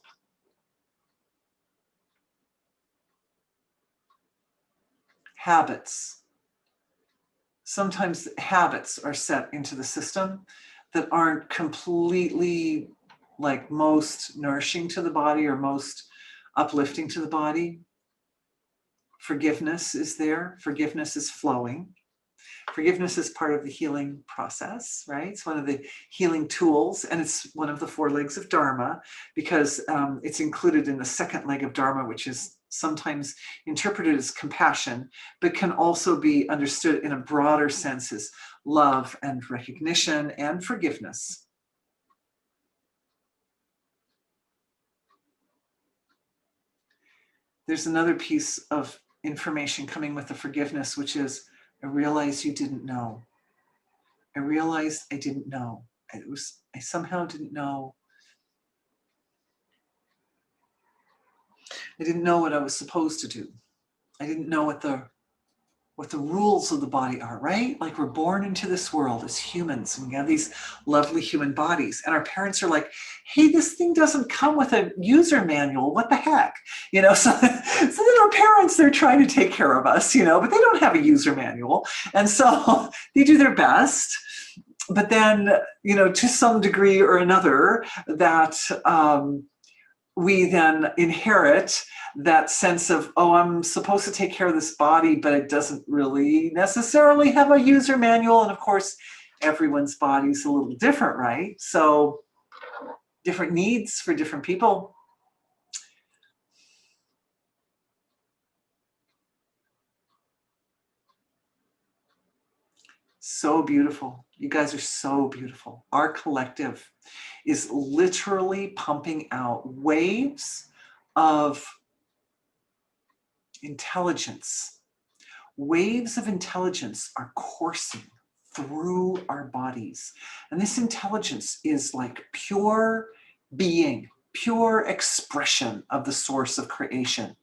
Habits. Sometimes habits are set into the system that aren't completely like most nourishing to the body or most uplifting to the body. Forgiveness is there. Forgiveness is flowing. Forgiveness is part of the healing process, right? It's one of the healing tools, and it's one of the 4 legs of Dharma because it's included in the second leg of Dharma, which is sometimes interpreted as compassion, but can also be understood in a broader sense as love and recognition and forgiveness. There's another piece of information coming with the forgiveness, which is, I realized you didn't know. I realized I didn't know. I somehow didn't know. I didn't know what I was supposed to do. I didn't know what the rules of the body are, right? Like we're born into this world as humans and we have these lovely human bodies and our parents are like, hey, this thing doesn't come with a user manual. What the heck? So then our parents, they're trying to take care of us, but they don't have a user manual. And so they do their best. But then, to some degree or another, that we then inherit that sense of, oh, I'm supposed to take care of this body, but it doesn't really necessarily have a user manual. And of course, everyone's body's a little different, right? So different needs for different people. So beautiful. You guys are so beautiful. Our collective is literally pumping out waves of intelligence. Waves of intelligence are coursing through our bodies. And this intelligence is like pure being, pure expression of the source of creation.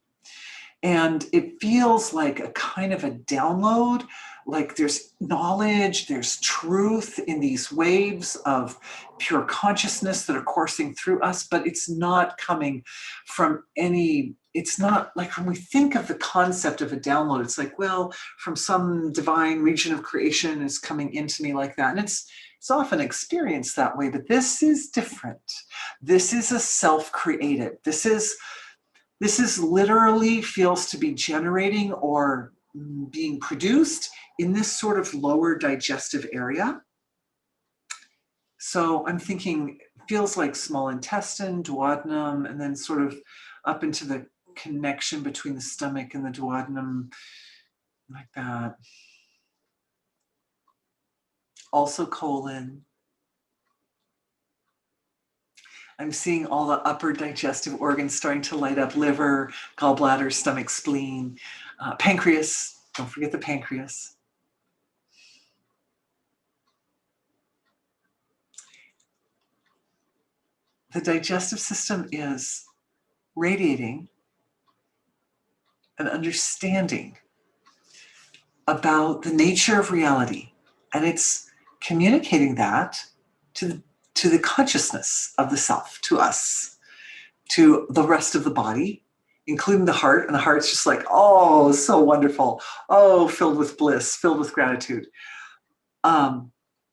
And it feels like a kind of a download, like there's knowledge, there's truth in these waves of pure consciousness that are coursing through us, but it's not coming from it's not like when we think of the concept of a download, it's like, well, from some divine region of creation is coming into me like that. And it's often experienced that way, but this is different. This is a self-created. This is literally feels to be generating or being produced in this sort of lower digestive area. So I'm thinking, feels like small intestine, duodenum, and then sort of up into the connection between the stomach and the duodenum, like that. Also colon. I'm seeing all the upper digestive organs starting to light up: liver, gallbladder, stomach, spleen, pancreas. Don't forget the pancreas. The digestive system is radiating an understanding about the nature of reality, and it's communicating that to the consciousness of the self, to us, to the rest of the body, including the heart. And the heart's just like, oh, so wonderful. Oh, filled with bliss, filled with gratitude. The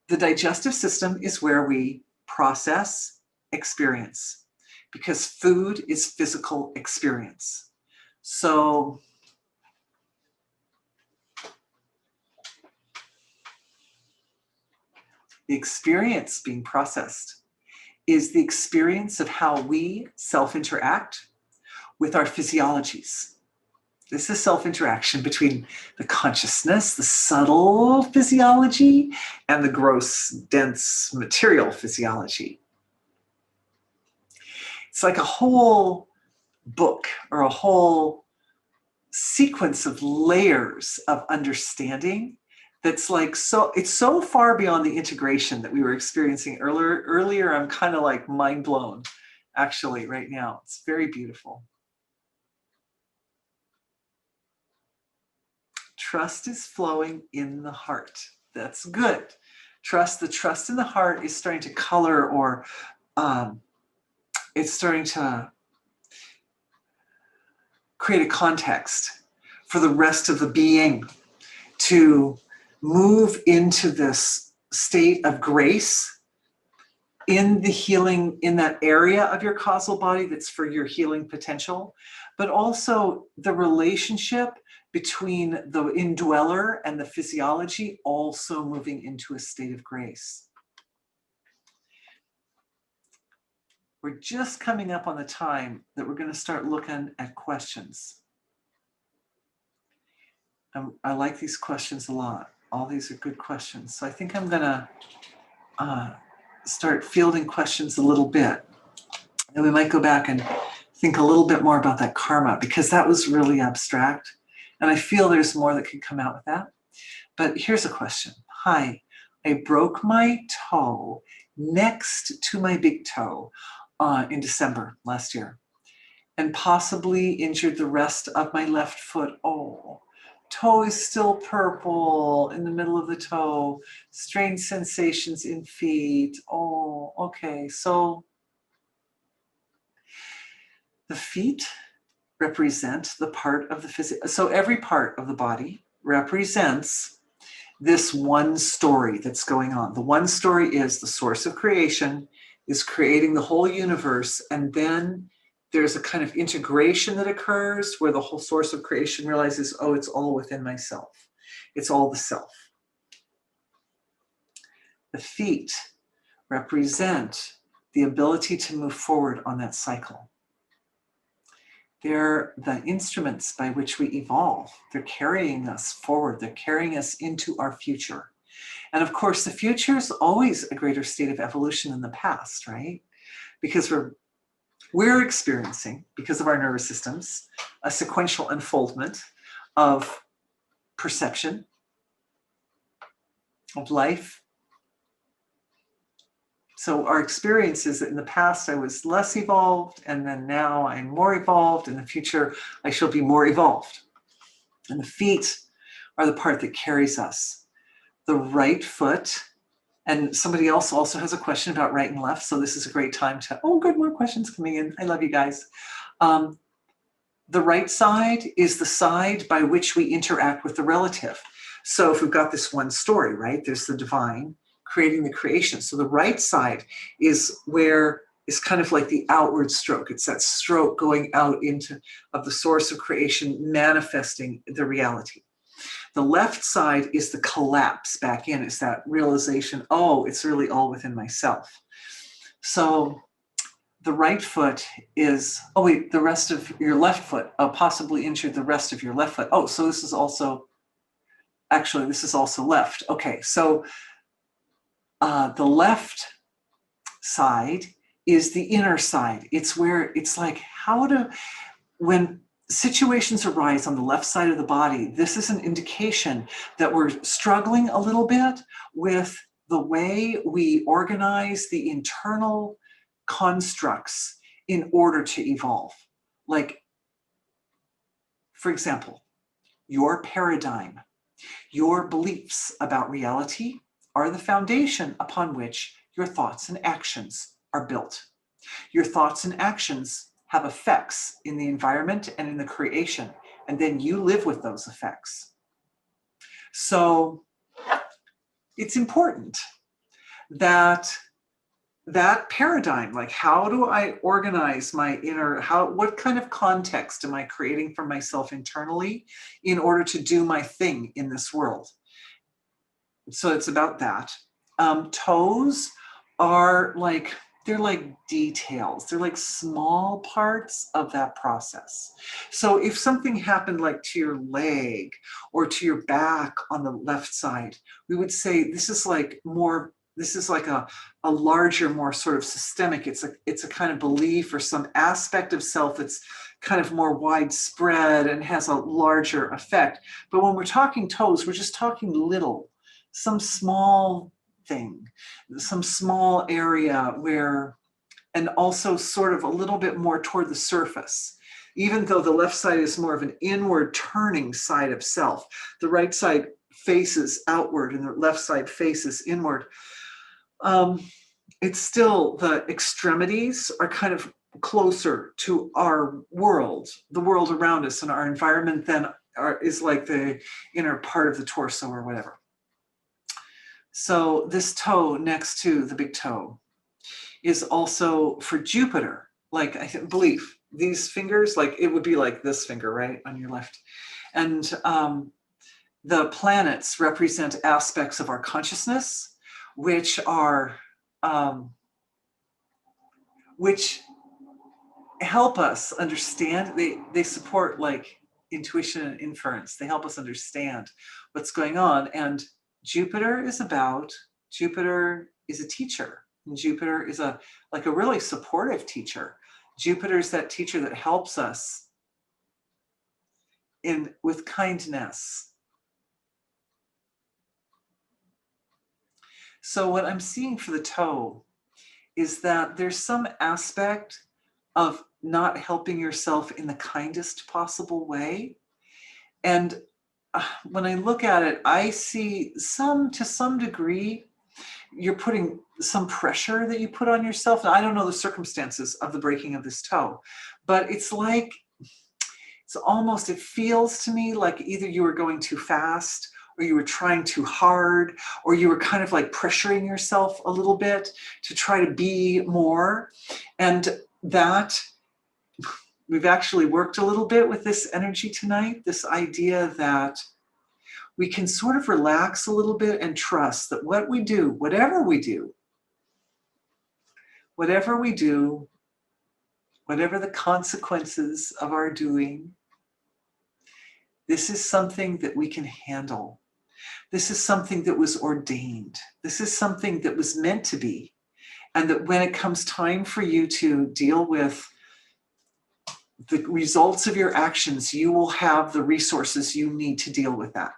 digestive system is where we process experience, because food is physical experience. So the experience being processed is the experience of how we self-interact with our physiologies. This is self-interaction between the consciousness, the subtle physiology, and the gross, dense, material physiology. It's like a whole book or a whole sequence of layers of understanding that's like, so it's so far beyond the integration that we were experiencing earlier. I'm kind of like mind blown, actually, right now. It's very beautiful. Trust is flowing in the heart. That's good. The trust in the heart is starting to color, or it's starting to create a context for the rest of the being to move into this state of grace in the healing, in that area of your causal body that's for your healing potential, but also the relationship between the indweller and the physiology also moving into a state of grace. We're just coming up on the time that we're going to start looking at questions. I like these questions a lot. All these are good questions. So I think I'm going to start fielding questions a little bit. And we might go back and think a little bit more about that karma, because that was really abstract. And I feel there's more that could come out with that. But here's a question. Hi, I broke my toe next to my big toe in December last year, and possibly injured the rest of my left foot. Oh, toe is still purple in the middle of the toe, strange sensations in feet. Oh, okay. So the feet represent the part of the physical. So every part of the body represents this one story that's going on. The one story is the source of creation is creating the whole universe, and then there's a kind of integration that occurs where the whole source of creation realizes, oh, it's all within myself. It's all the self. The feet represent the ability to move forward on that cycle. They're the instruments by which we evolve. They're carrying us forward. They're carrying us into our future. And of course, the future is always a greater state of evolution than the past, right? Because we're experiencing, because of our nervous systems, a sequential unfoldment of perception, of life. So our experience is that in the past I was less evolved, and then now I'm more evolved. In the future, I shall be more evolved. And the feet are the part that carries us. The right foot, and somebody else also has a question about right and left, so this is a great time to, oh good, more questions coming in. I love you guys. The right side is the side by which we interact with the relative. So if we've got this one story, right, there's the divine creating the creation. So the right side is where is kind of like the outward stroke. It's that stroke going out into of the source of creation, manifesting the reality. The left side is the collapse back in. It's that realization, oh, it's really all within myself. So the right foot is, oh wait, the rest of your left foot possibly injured the rest of your left foot. Oh, so this is also, actually, this is also left. Okay, so the left side is the inner side. It's where it's like when situations arise on the left side of the body, this is an indication that we're struggling a little bit with the way we organize the internal constructs in order to evolve. Like, for example, your paradigm, your beliefs about reality are the foundation upon which your thoughts and actions are built. Your thoughts and actions have effects in the environment and in the creation, and then you live with those effects. So it's important that paradigm, like, how do I organize my inner, what kind of context am I creating for myself internally in order to do my thing in this world? So it's about that. Toes are like, they're like details. They're like small parts of that process. So if something happened like to your leg or to your back on the left side, we would say this is like a larger, more sort of systemic, it's a kind of belief or some aspect of self that's kind of more widespread and has a larger effect. But when we're talking toes, we're just talking little, some small thing, some small area where, and also sort of a little bit more toward the surface. Even though the left side is more of an inward turning side of self, the right side faces outward and the left side faces inward. It's still, the extremities are kind of closer to our world, the world around us, and our environment then is like the inner part of the torso or whatever. So this toe next to the big toe is also for Jupiter. Like, I believe these fingers, like it would be like this finger, right, on your left. And the planets represent aspects of our consciousness, which are, which help us understand. They support like intuition and inference. They help us understand what's going on. And Jupiter is a teacher. And Jupiter is a really supportive teacher. Jupiter is that teacher that helps us with kindness. So what I'm seeing for the toe is that there's some aspect of not helping yourself in the kindest possible way. And when I look at it, I see to some degree, you're putting some pressure that you put on yourself. And I don't know the circumstances of the breaking of this toe, but it's like, it feels to me like either you were going too fast, or you were trying too hard, or you were kind of like pressuring yourself a little bit to try to be more. And that we've actually worked a little bit with this energy tonight, this idea that we can sort of relax a little bit and trust that whatever we do, whatever the consequences of our doing, this is something that we can handle. This is something that was ordained. This is something that was meant to be. And that when it comes time for you to deal with the results of your actions, you will have the resources you need to deal with that.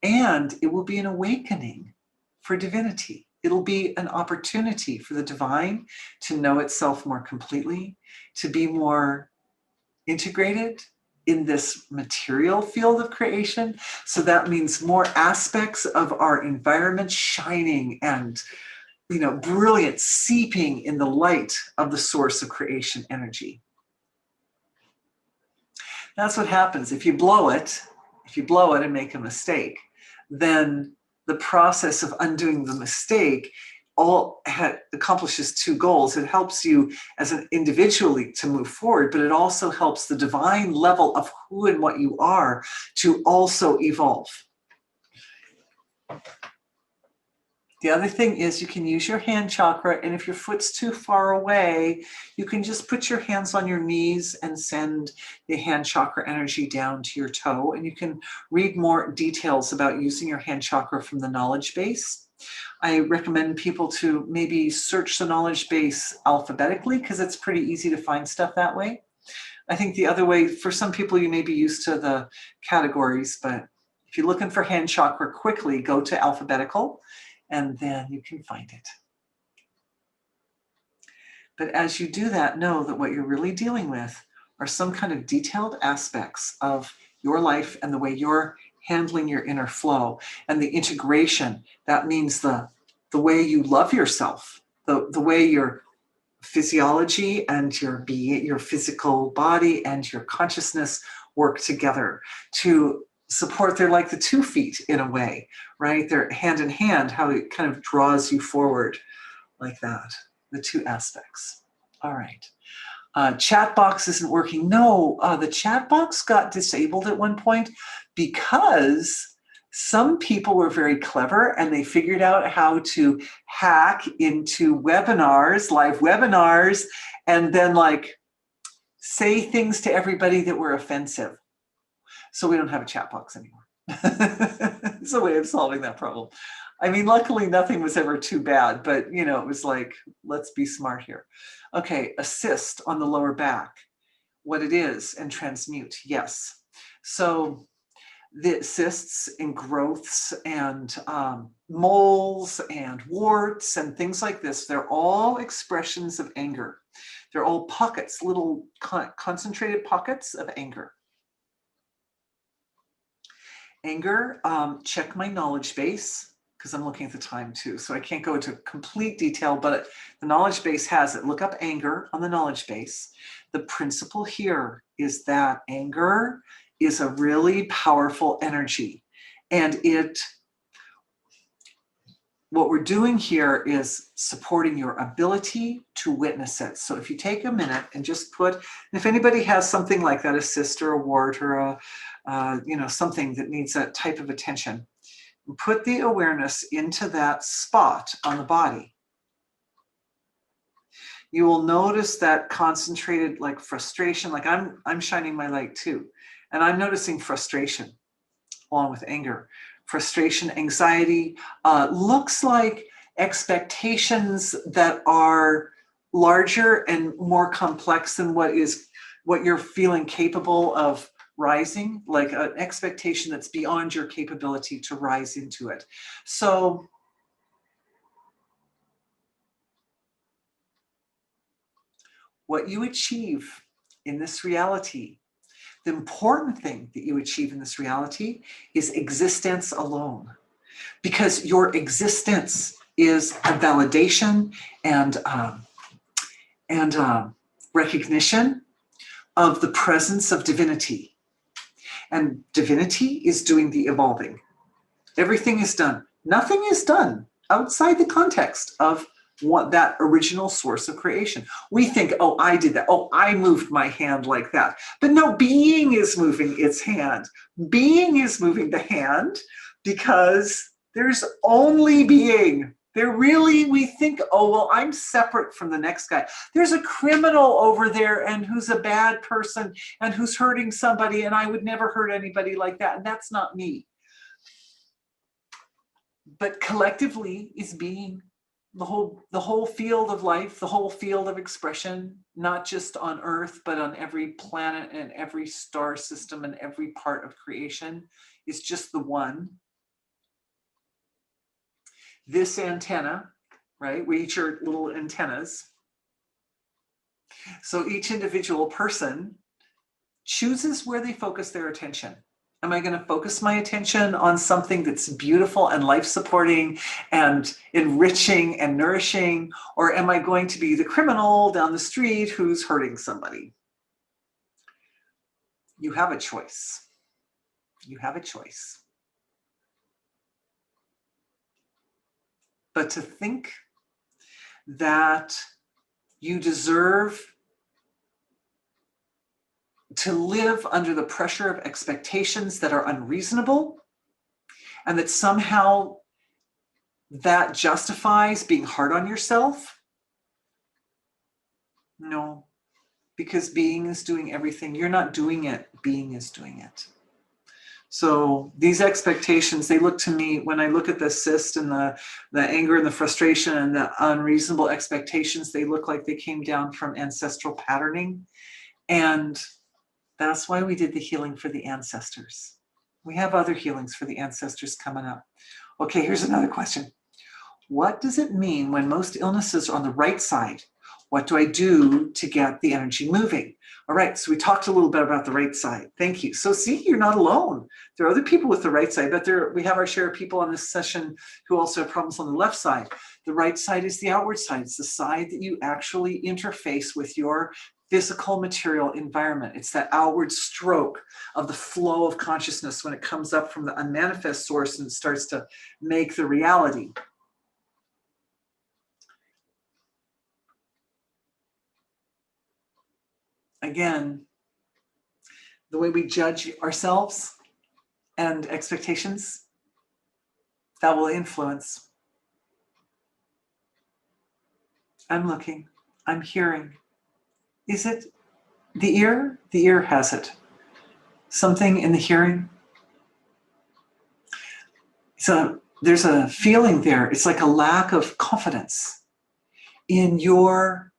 And it will be an awakening for divinity. It'll be an opportunity for the divine to know itself more completely, to be more integrated in this material field of creation. So that means more aspects of our environment shining and, brilliant, seeping in the light of the source of creation energy. That's what happens if you blow it and make a mistake. Then the process of undoing the mistake accomplishes two goals. It helps you as an individually to move forward, but it also helps the divine level of who and what you are to also evolve. The other thing is you can use your hand chakra, and if your foot's too far away, you can just put your hands on your knees and send the hand chakra energy down to your toe. And you can read more details about using your hand chakra from the knowledge base. I recommend people to maybe search the knowledge base alphabetically because it's pretty easy to find stuff that way. I think the other way, for some people, you may be used to the categories, but if you're looking for hand chakra quickly, go to alphabetical and then you can find it. But as you do that, know that what you're really dealing with are some kind of detailed aspects of your life and the way you're handling your inner flow and the integration. That means the way you love yourself, the way your physiology and your physical body and your consciousness work together to support. They're like the 2 feet in a way, right? They're hand in hand, how it kind of draws you forward like that, the 2 aspects. All right. Chat box isn't working. No, the chat box got disabled at one point because some people were very clever and they figured out how to hack into webinars, live webinars, and then like say things to everybody that were offensive. So we don't have a chat box anymore. It's a way of solving that problem. I mean, luckily nothing was ever too bad, but you know, it was like, let's be smart here. Okay, assist on the lower back, what it is, and transmute, yes. So the cysts and growths and moles and warts and things like this, they're all expressions of anger. They're all pockets, little concentrated pockets of anger. Anger, check my knowledge base, because I'm looking at the time too, so I can't go into complete detail, but the knowledge base has it. Look up anger on the knowledge base. The principle here is that anger is a really powerful energy, and what we're doing here is supporting your ability to witness it. So if you take a minute and just if anybody has something like that, a cyst or a wart or something that needs that type of attention, put the awareness into that spot on the body. You will notice that concentrated like frustration, like I'm shining my light too. And I'm noticing frustration along with anger. Frustration, anxiety, looks like expectations that are larger and more complex than what you're feeling capable of rising, like an expectation that's beyond your capability to rise into it. So what you achieve in this reality, the important thing that you achieve in this reality is existence alone, because your existence is a validation and recognition of the presence of divinity. And divinity is doing the evolving. Everything is done. Nothing is done outside the context of that original source of creation. We think, oh, I did that. Oh, I moved my hand like that. But no, being is moving its hand. Being is moving the hand because there's only being. We think, oh, well, I'm separate from the next guy. There's a criminal over there and who's a bad person and who's hurting somebody, and I would never hurt anybody like that. And that's not me. But collectively is being. The whole field of life, the whole field of expression, not just on Earth, but on every planet and every star system and every part of creation, is just the one. This antenna, right? We each are little antennas. So each individual person chooses where they focus their attention. Am I going to focus my attention on something that's beautiful and life-supporting and enriching and nourishing, or am I going to be the criminal down the street who's hurting somebody? You have a choice. You have a choice. But to think that you deserve to live under the pressure of expectations that are unreasonable, and that somehow that justifies being hard on yourself? No, because being is doing everything. You're not doing it, being is doing it. So these expectations, they look to me, when I look at the cyst and the anger and the frustration and the unreasonable expectations, they look like they came down from ancestral patterning. And that's why we did the healing for the ancestors. We have other healings for the ancestors coming up. Okay, here's another question. What does it mean when most illnesses are on the right side? What do I do to get the energy moving? All right, so we talked a little bit about the right side. Thank you. So see, you're not alone. There are other people with the right side, but we have our share of people on this session who also have problems on the left side. The right side is the outward side. It's the side that you actually interface with your physical material environment. It's that outward stroke of the flow of consciousness when it comes up from the unmanifest source and starts to make the reality. Again, the way we judge ourselves and expectations, that will influence. I'm looking, I'm hearing. Is it the ear? The ear has it. Something in the hearing. So there's a feeling there. It's like a lack of confidence in your,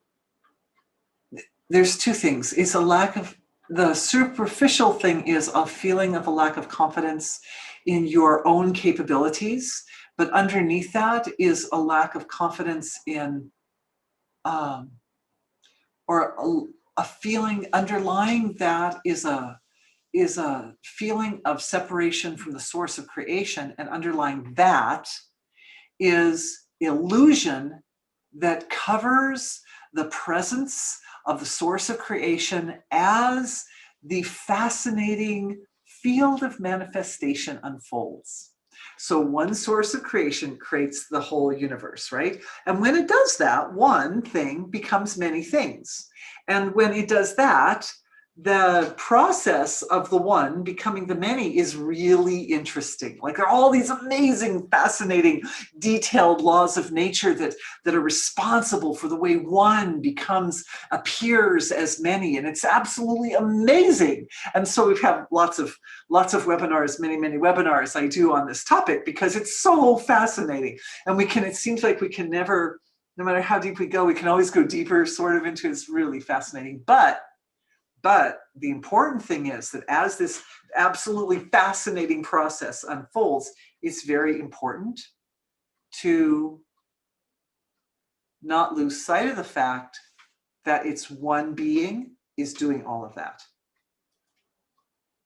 there's two things. It's a lack of, the superficial thing is a feeling of a lack of confidence in your own capabilities, but underneath that is a lack of confidence in, or a feeling underlying that is a feeling of separation from the source of creation, and underlying that is illusion that covers the presence of the source of creation as the fascinating field of manifestation unfolds. So one source of creation creates the whole universe, right? And when it does that, one thing becomes many things. And when it does that, the process of the one becoming the many is really interesting. Like there are all these amazing, fascinating, detailed laws of nature that are responsible for the way one appears as many. And it's absolutely amazing. And so we've had lots of webinars, many webinars I do on this topic because it's so fascinating. And it seems like we can never, no matter how deep we go, we can always go deeper sort of into it. It's really fascinating. But the important thing is that as this absolutely fascinating process unfolds, it's very important to not lose sight of the fact that it's one being is doing all of that.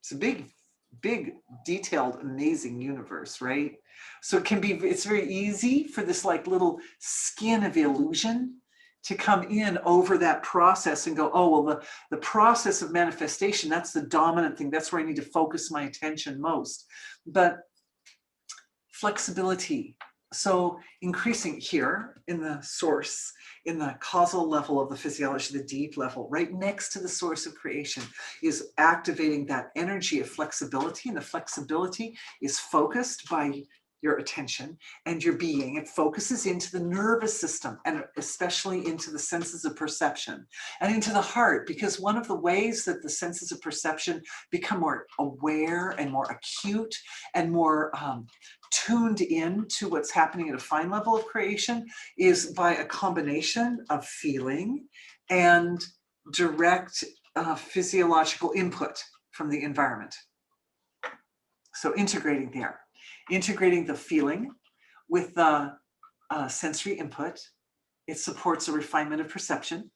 It's a big, detailed, amazing universe, right? So it's very easy for this like little skin of illusion to come in over that process and go, oh, well, the process of manifestation, that's the dominant thing. That's where I need to focus my attention most. But flexibility. So increasing here in the source, in the causal level of the physiology, the deep level, right next to the source of creation, is activating that energy of flexibility. And the flexibility is focused by your attention and your being. It focuses into the nervous system and especially into the senses of perception and into the heart, because one of the ways that the senses of perception become more aware and more acute and more tuned in to what's happening at a fine level of creation is by a combination of feeling and direct physiological input from the environment. So integrating the feeling with the sensory input, it supports a refinement of perception.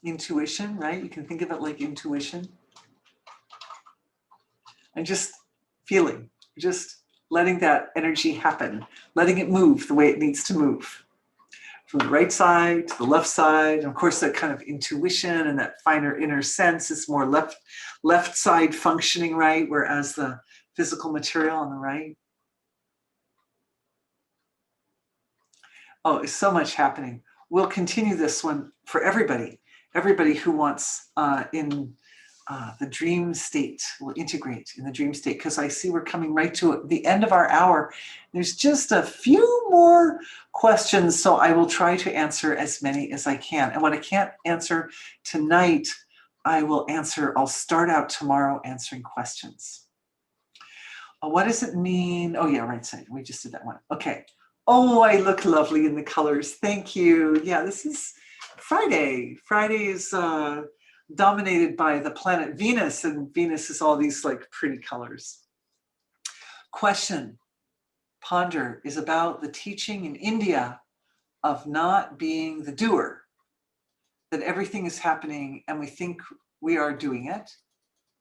Intuition, right? You can think of it like intuition. And just feeling, just letting that energy happen, letting it move the way it needs to move. From the right side to the left side. And of course, that kind of intuition and that finer inner sense is more left side functioning, right? Whereas the physical material on the right. Oh, it's so much happening. We'll continue this one for everybody who wants in the dream state will integrate in the dream state, because I see we're coming right to the end of our hour. There's just a few more questions, so I will try to answer as many as I can. And what I can't answer tonight, I'll start out tomorrow answering questions. What does it mean? Oh yeah, right side. We just did that one. Okay. Oh, I look lovely in the colors. Thank you. Yeah, this is Friday. Friday is dominated by the planet Venus, and Venus is all these like pretty colors. Question, ponder, is about the teaching in India of not being the doer, that everything is happening and we think we are doing it,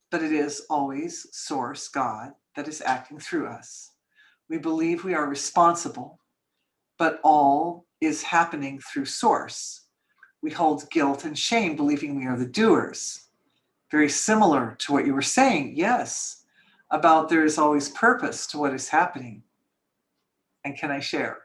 but it is always Source, God, that is acting through us. We believe we are responsible, but all is happening through Source. We hold guilt and shame, believing we are the doers. Very similar to what you were saying, yes, about there is always purpose to what is happening. And can I share?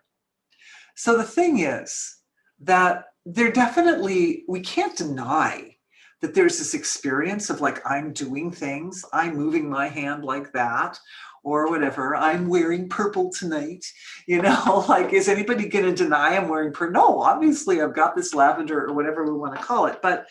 So the thing is that we can't deny that there's this experience of like, I'm doing things, I'm moving my hand like that, or whatever, I'm wearing purple tonight, like, is anybody going to deny I'm wearing purple? No, obviously I've got this lavender or whatever we want to call it, but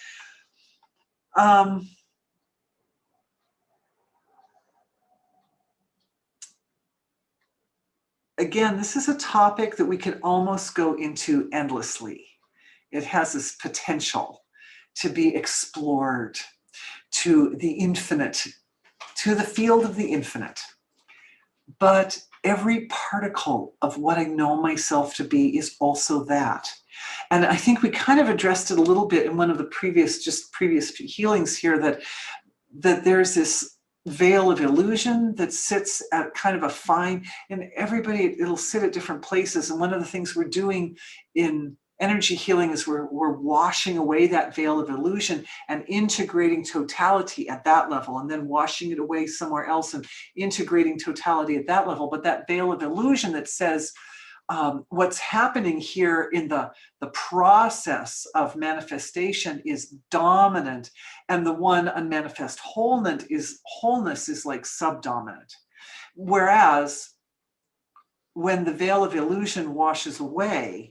again, this is a topic that we can almost go into endlessly. It has this potential to be explored to the infinite, to the field of the infinite. But every particle of what I know myself to be is also that. And I think we kind of addressed it a little bit in one of the previous healings here, that there's this veil of illusion that sits at kind of a fine, and it'll sit at different places. And one of the things we're doing in energy healing is we're washing away that veil of illusion and integrating totality at that level, and then washing it away somewhere else and integrating totality at that level. But that veil of illusion that says what's happening here in the process of manifestation is dominant, and the one unmanifest wholeness is like subdominant. Whereas when the veil of illusion washes away,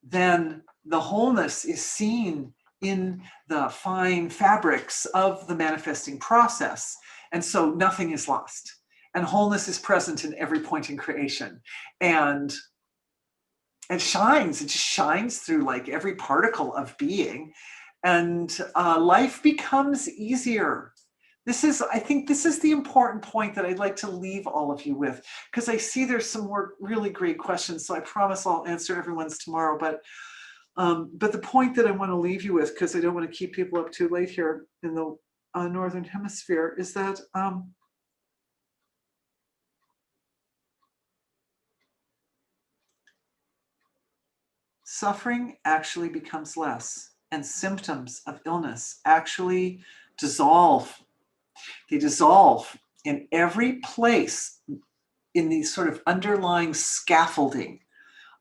then the wholeness is seen in the fine fabrics of the manifesting process. And so nothing is lost. And wholeness is present in every point in creation. And it just shines through like every particle of being. And life becomes easier. I think this is the important point that I'd like to leave all of you with, because I see there's some more really great questions. So I promise I'll answer everyone's tomorrow. But the point that I want to leave you with, because I don't want to keep people up too late here in the Northern Hemisphere, is that suffering actually becomes less, and symptoms of illness actually dissolve. They dissolve in every place in the sort of underlying scaffolding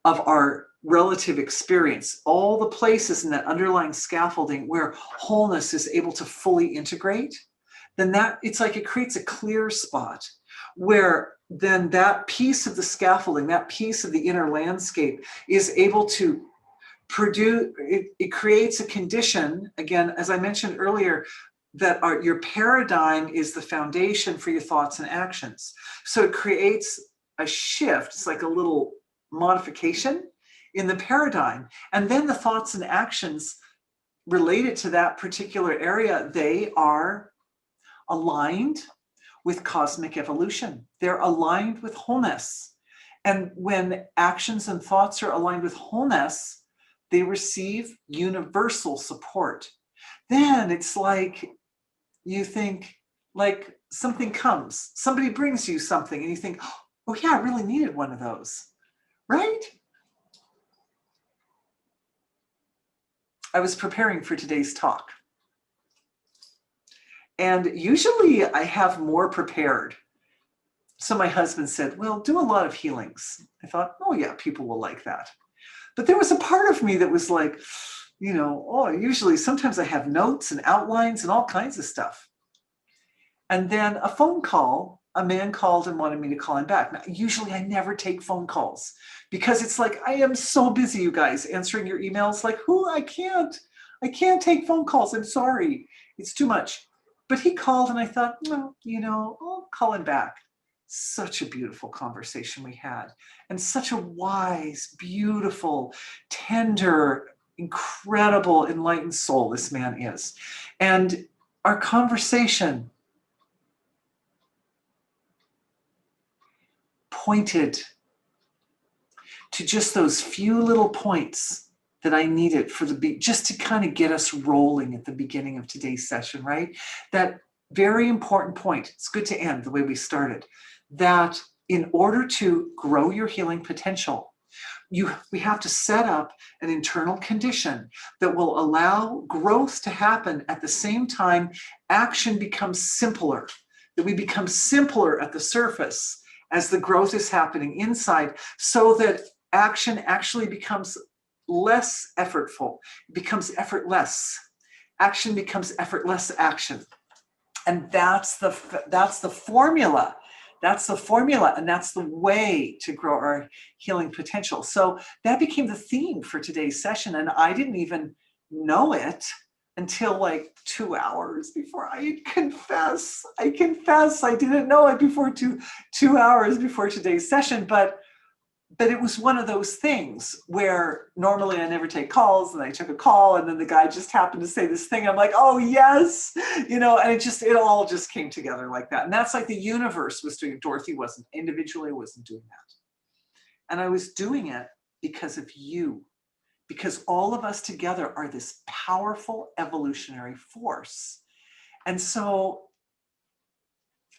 of our relative experience, all the places in that underlying scaffolding where wholeness is able to fully integrate, then it's like it creates a clear spot where then that piece of the scaffolding, that piece of the inner landscape is able to produce, it creates a condition, again, as I mentioned earlier, that your paradigm is the foundation for your thoughts and actions. So it creates a shift. It's like a little modification in the paradigm. And then the thoughts and actions related to that particular area, they are aligned with cosmic evolution. They're aligned with wholeness. And when actions and thoughts are aligned with wholeness, they receive universal support. Then it's like you think, like something comes, somebody brings you something, and you think, oh yeah, I really needed one of those, right? I was preparing for today's talk. And usually I have more prepared. So my husband said, well, do a lot of healings. I thought, oh yeah, people will like that. But there was a part of me that was like, you know, oh, usually sometimes I have notes and outlines and all kinds of stuff. And then a phone call, a man called and wanted me to call him back. Now, usually I never take phone calls because it's like, I am so busy, you guys, answering your emails. Like, I can't take phone calls. I'm sorry. It's too much. But he called and I thought, no, you know, I'll call him back. Such a beautiful conversation we had, and such a wise, beautiful, tender, incredible, enlightened soul this man is. And our conversation pointed to just those few little points that I needed for just to kind of get us rolling at the beginning of today's session, right? That very important point. It's good to end the way we started. That in order to grow your healing potential, we have to set up an internal condition that will allow growth to happen at the same time action becomes simpler, that we become simpler at the surface as the growth is happening inside, so that action actually becomes less effortful, it becomes effortless. Action becomes effortless action. And that's the formula. That's the formula, and that's the way to grow our healing potential. So that became the theme for today's session, and I didn't even know it until like 2 hours before I confess. I didn't know it before 2 hours before today's session, but it was one of those things where normally I never take calls, and I took a call, and then the guy just happened to say this thing. I'm like, oh yes, you know, and it all just came together like that. And that's like the universe was doing it. Dorothy wasn't individually, I wasn't doing that. And I was doing it because of you, because all of us together are this powerful evolutionary force. And so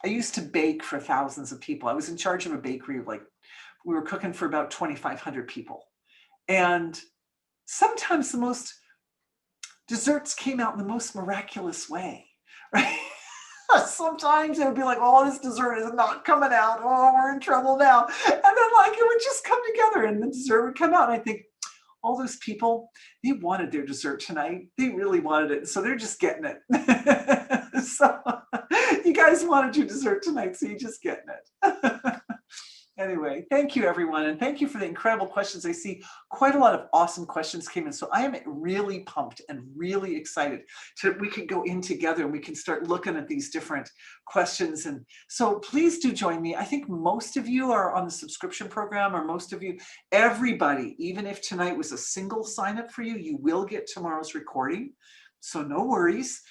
I used to bake for thousands of people. I was in charge of a bakery of we were cooking for about 2,500 people. And sometimes the most desserts came out in the most miraculous way, right? Sometimes it would be like, oh, this dessert is not coming out. Oh, we're in trouble now. And then it would just come together and the dessert would come out. And I think, all those people, they wanted their dessert tonight. They really wanted it. So they're just getting it. So you guys wanted your dessert tonight, so you're just getting it. Anyway, thank you, everyone. And thank you for the incredible questions. I see quite a lot of awesome questions came in. So I am really pumped and really excited we can go in together and we can start looking at these different questions. And so please do join me. I think most of you are on the subscription program, or most of you, everybody, even if tonight was a single sign up for you, you will get tomorrow's recording. So no worries.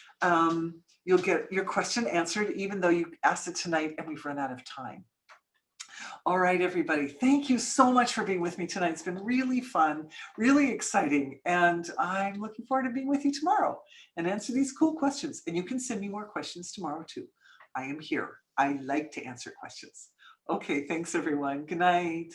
You'll get your question answered, even though you asked it tonight and we've run out of time. All right, everybody, thank you so much for being with me tonight. It's been really fun, really exciting, and I'm looking forward to being with you tomorrow and answer these cool questions. And you can send me more questions tomorrow too. I am here. I like to answer questions. Okay, thanks everyone. Good night.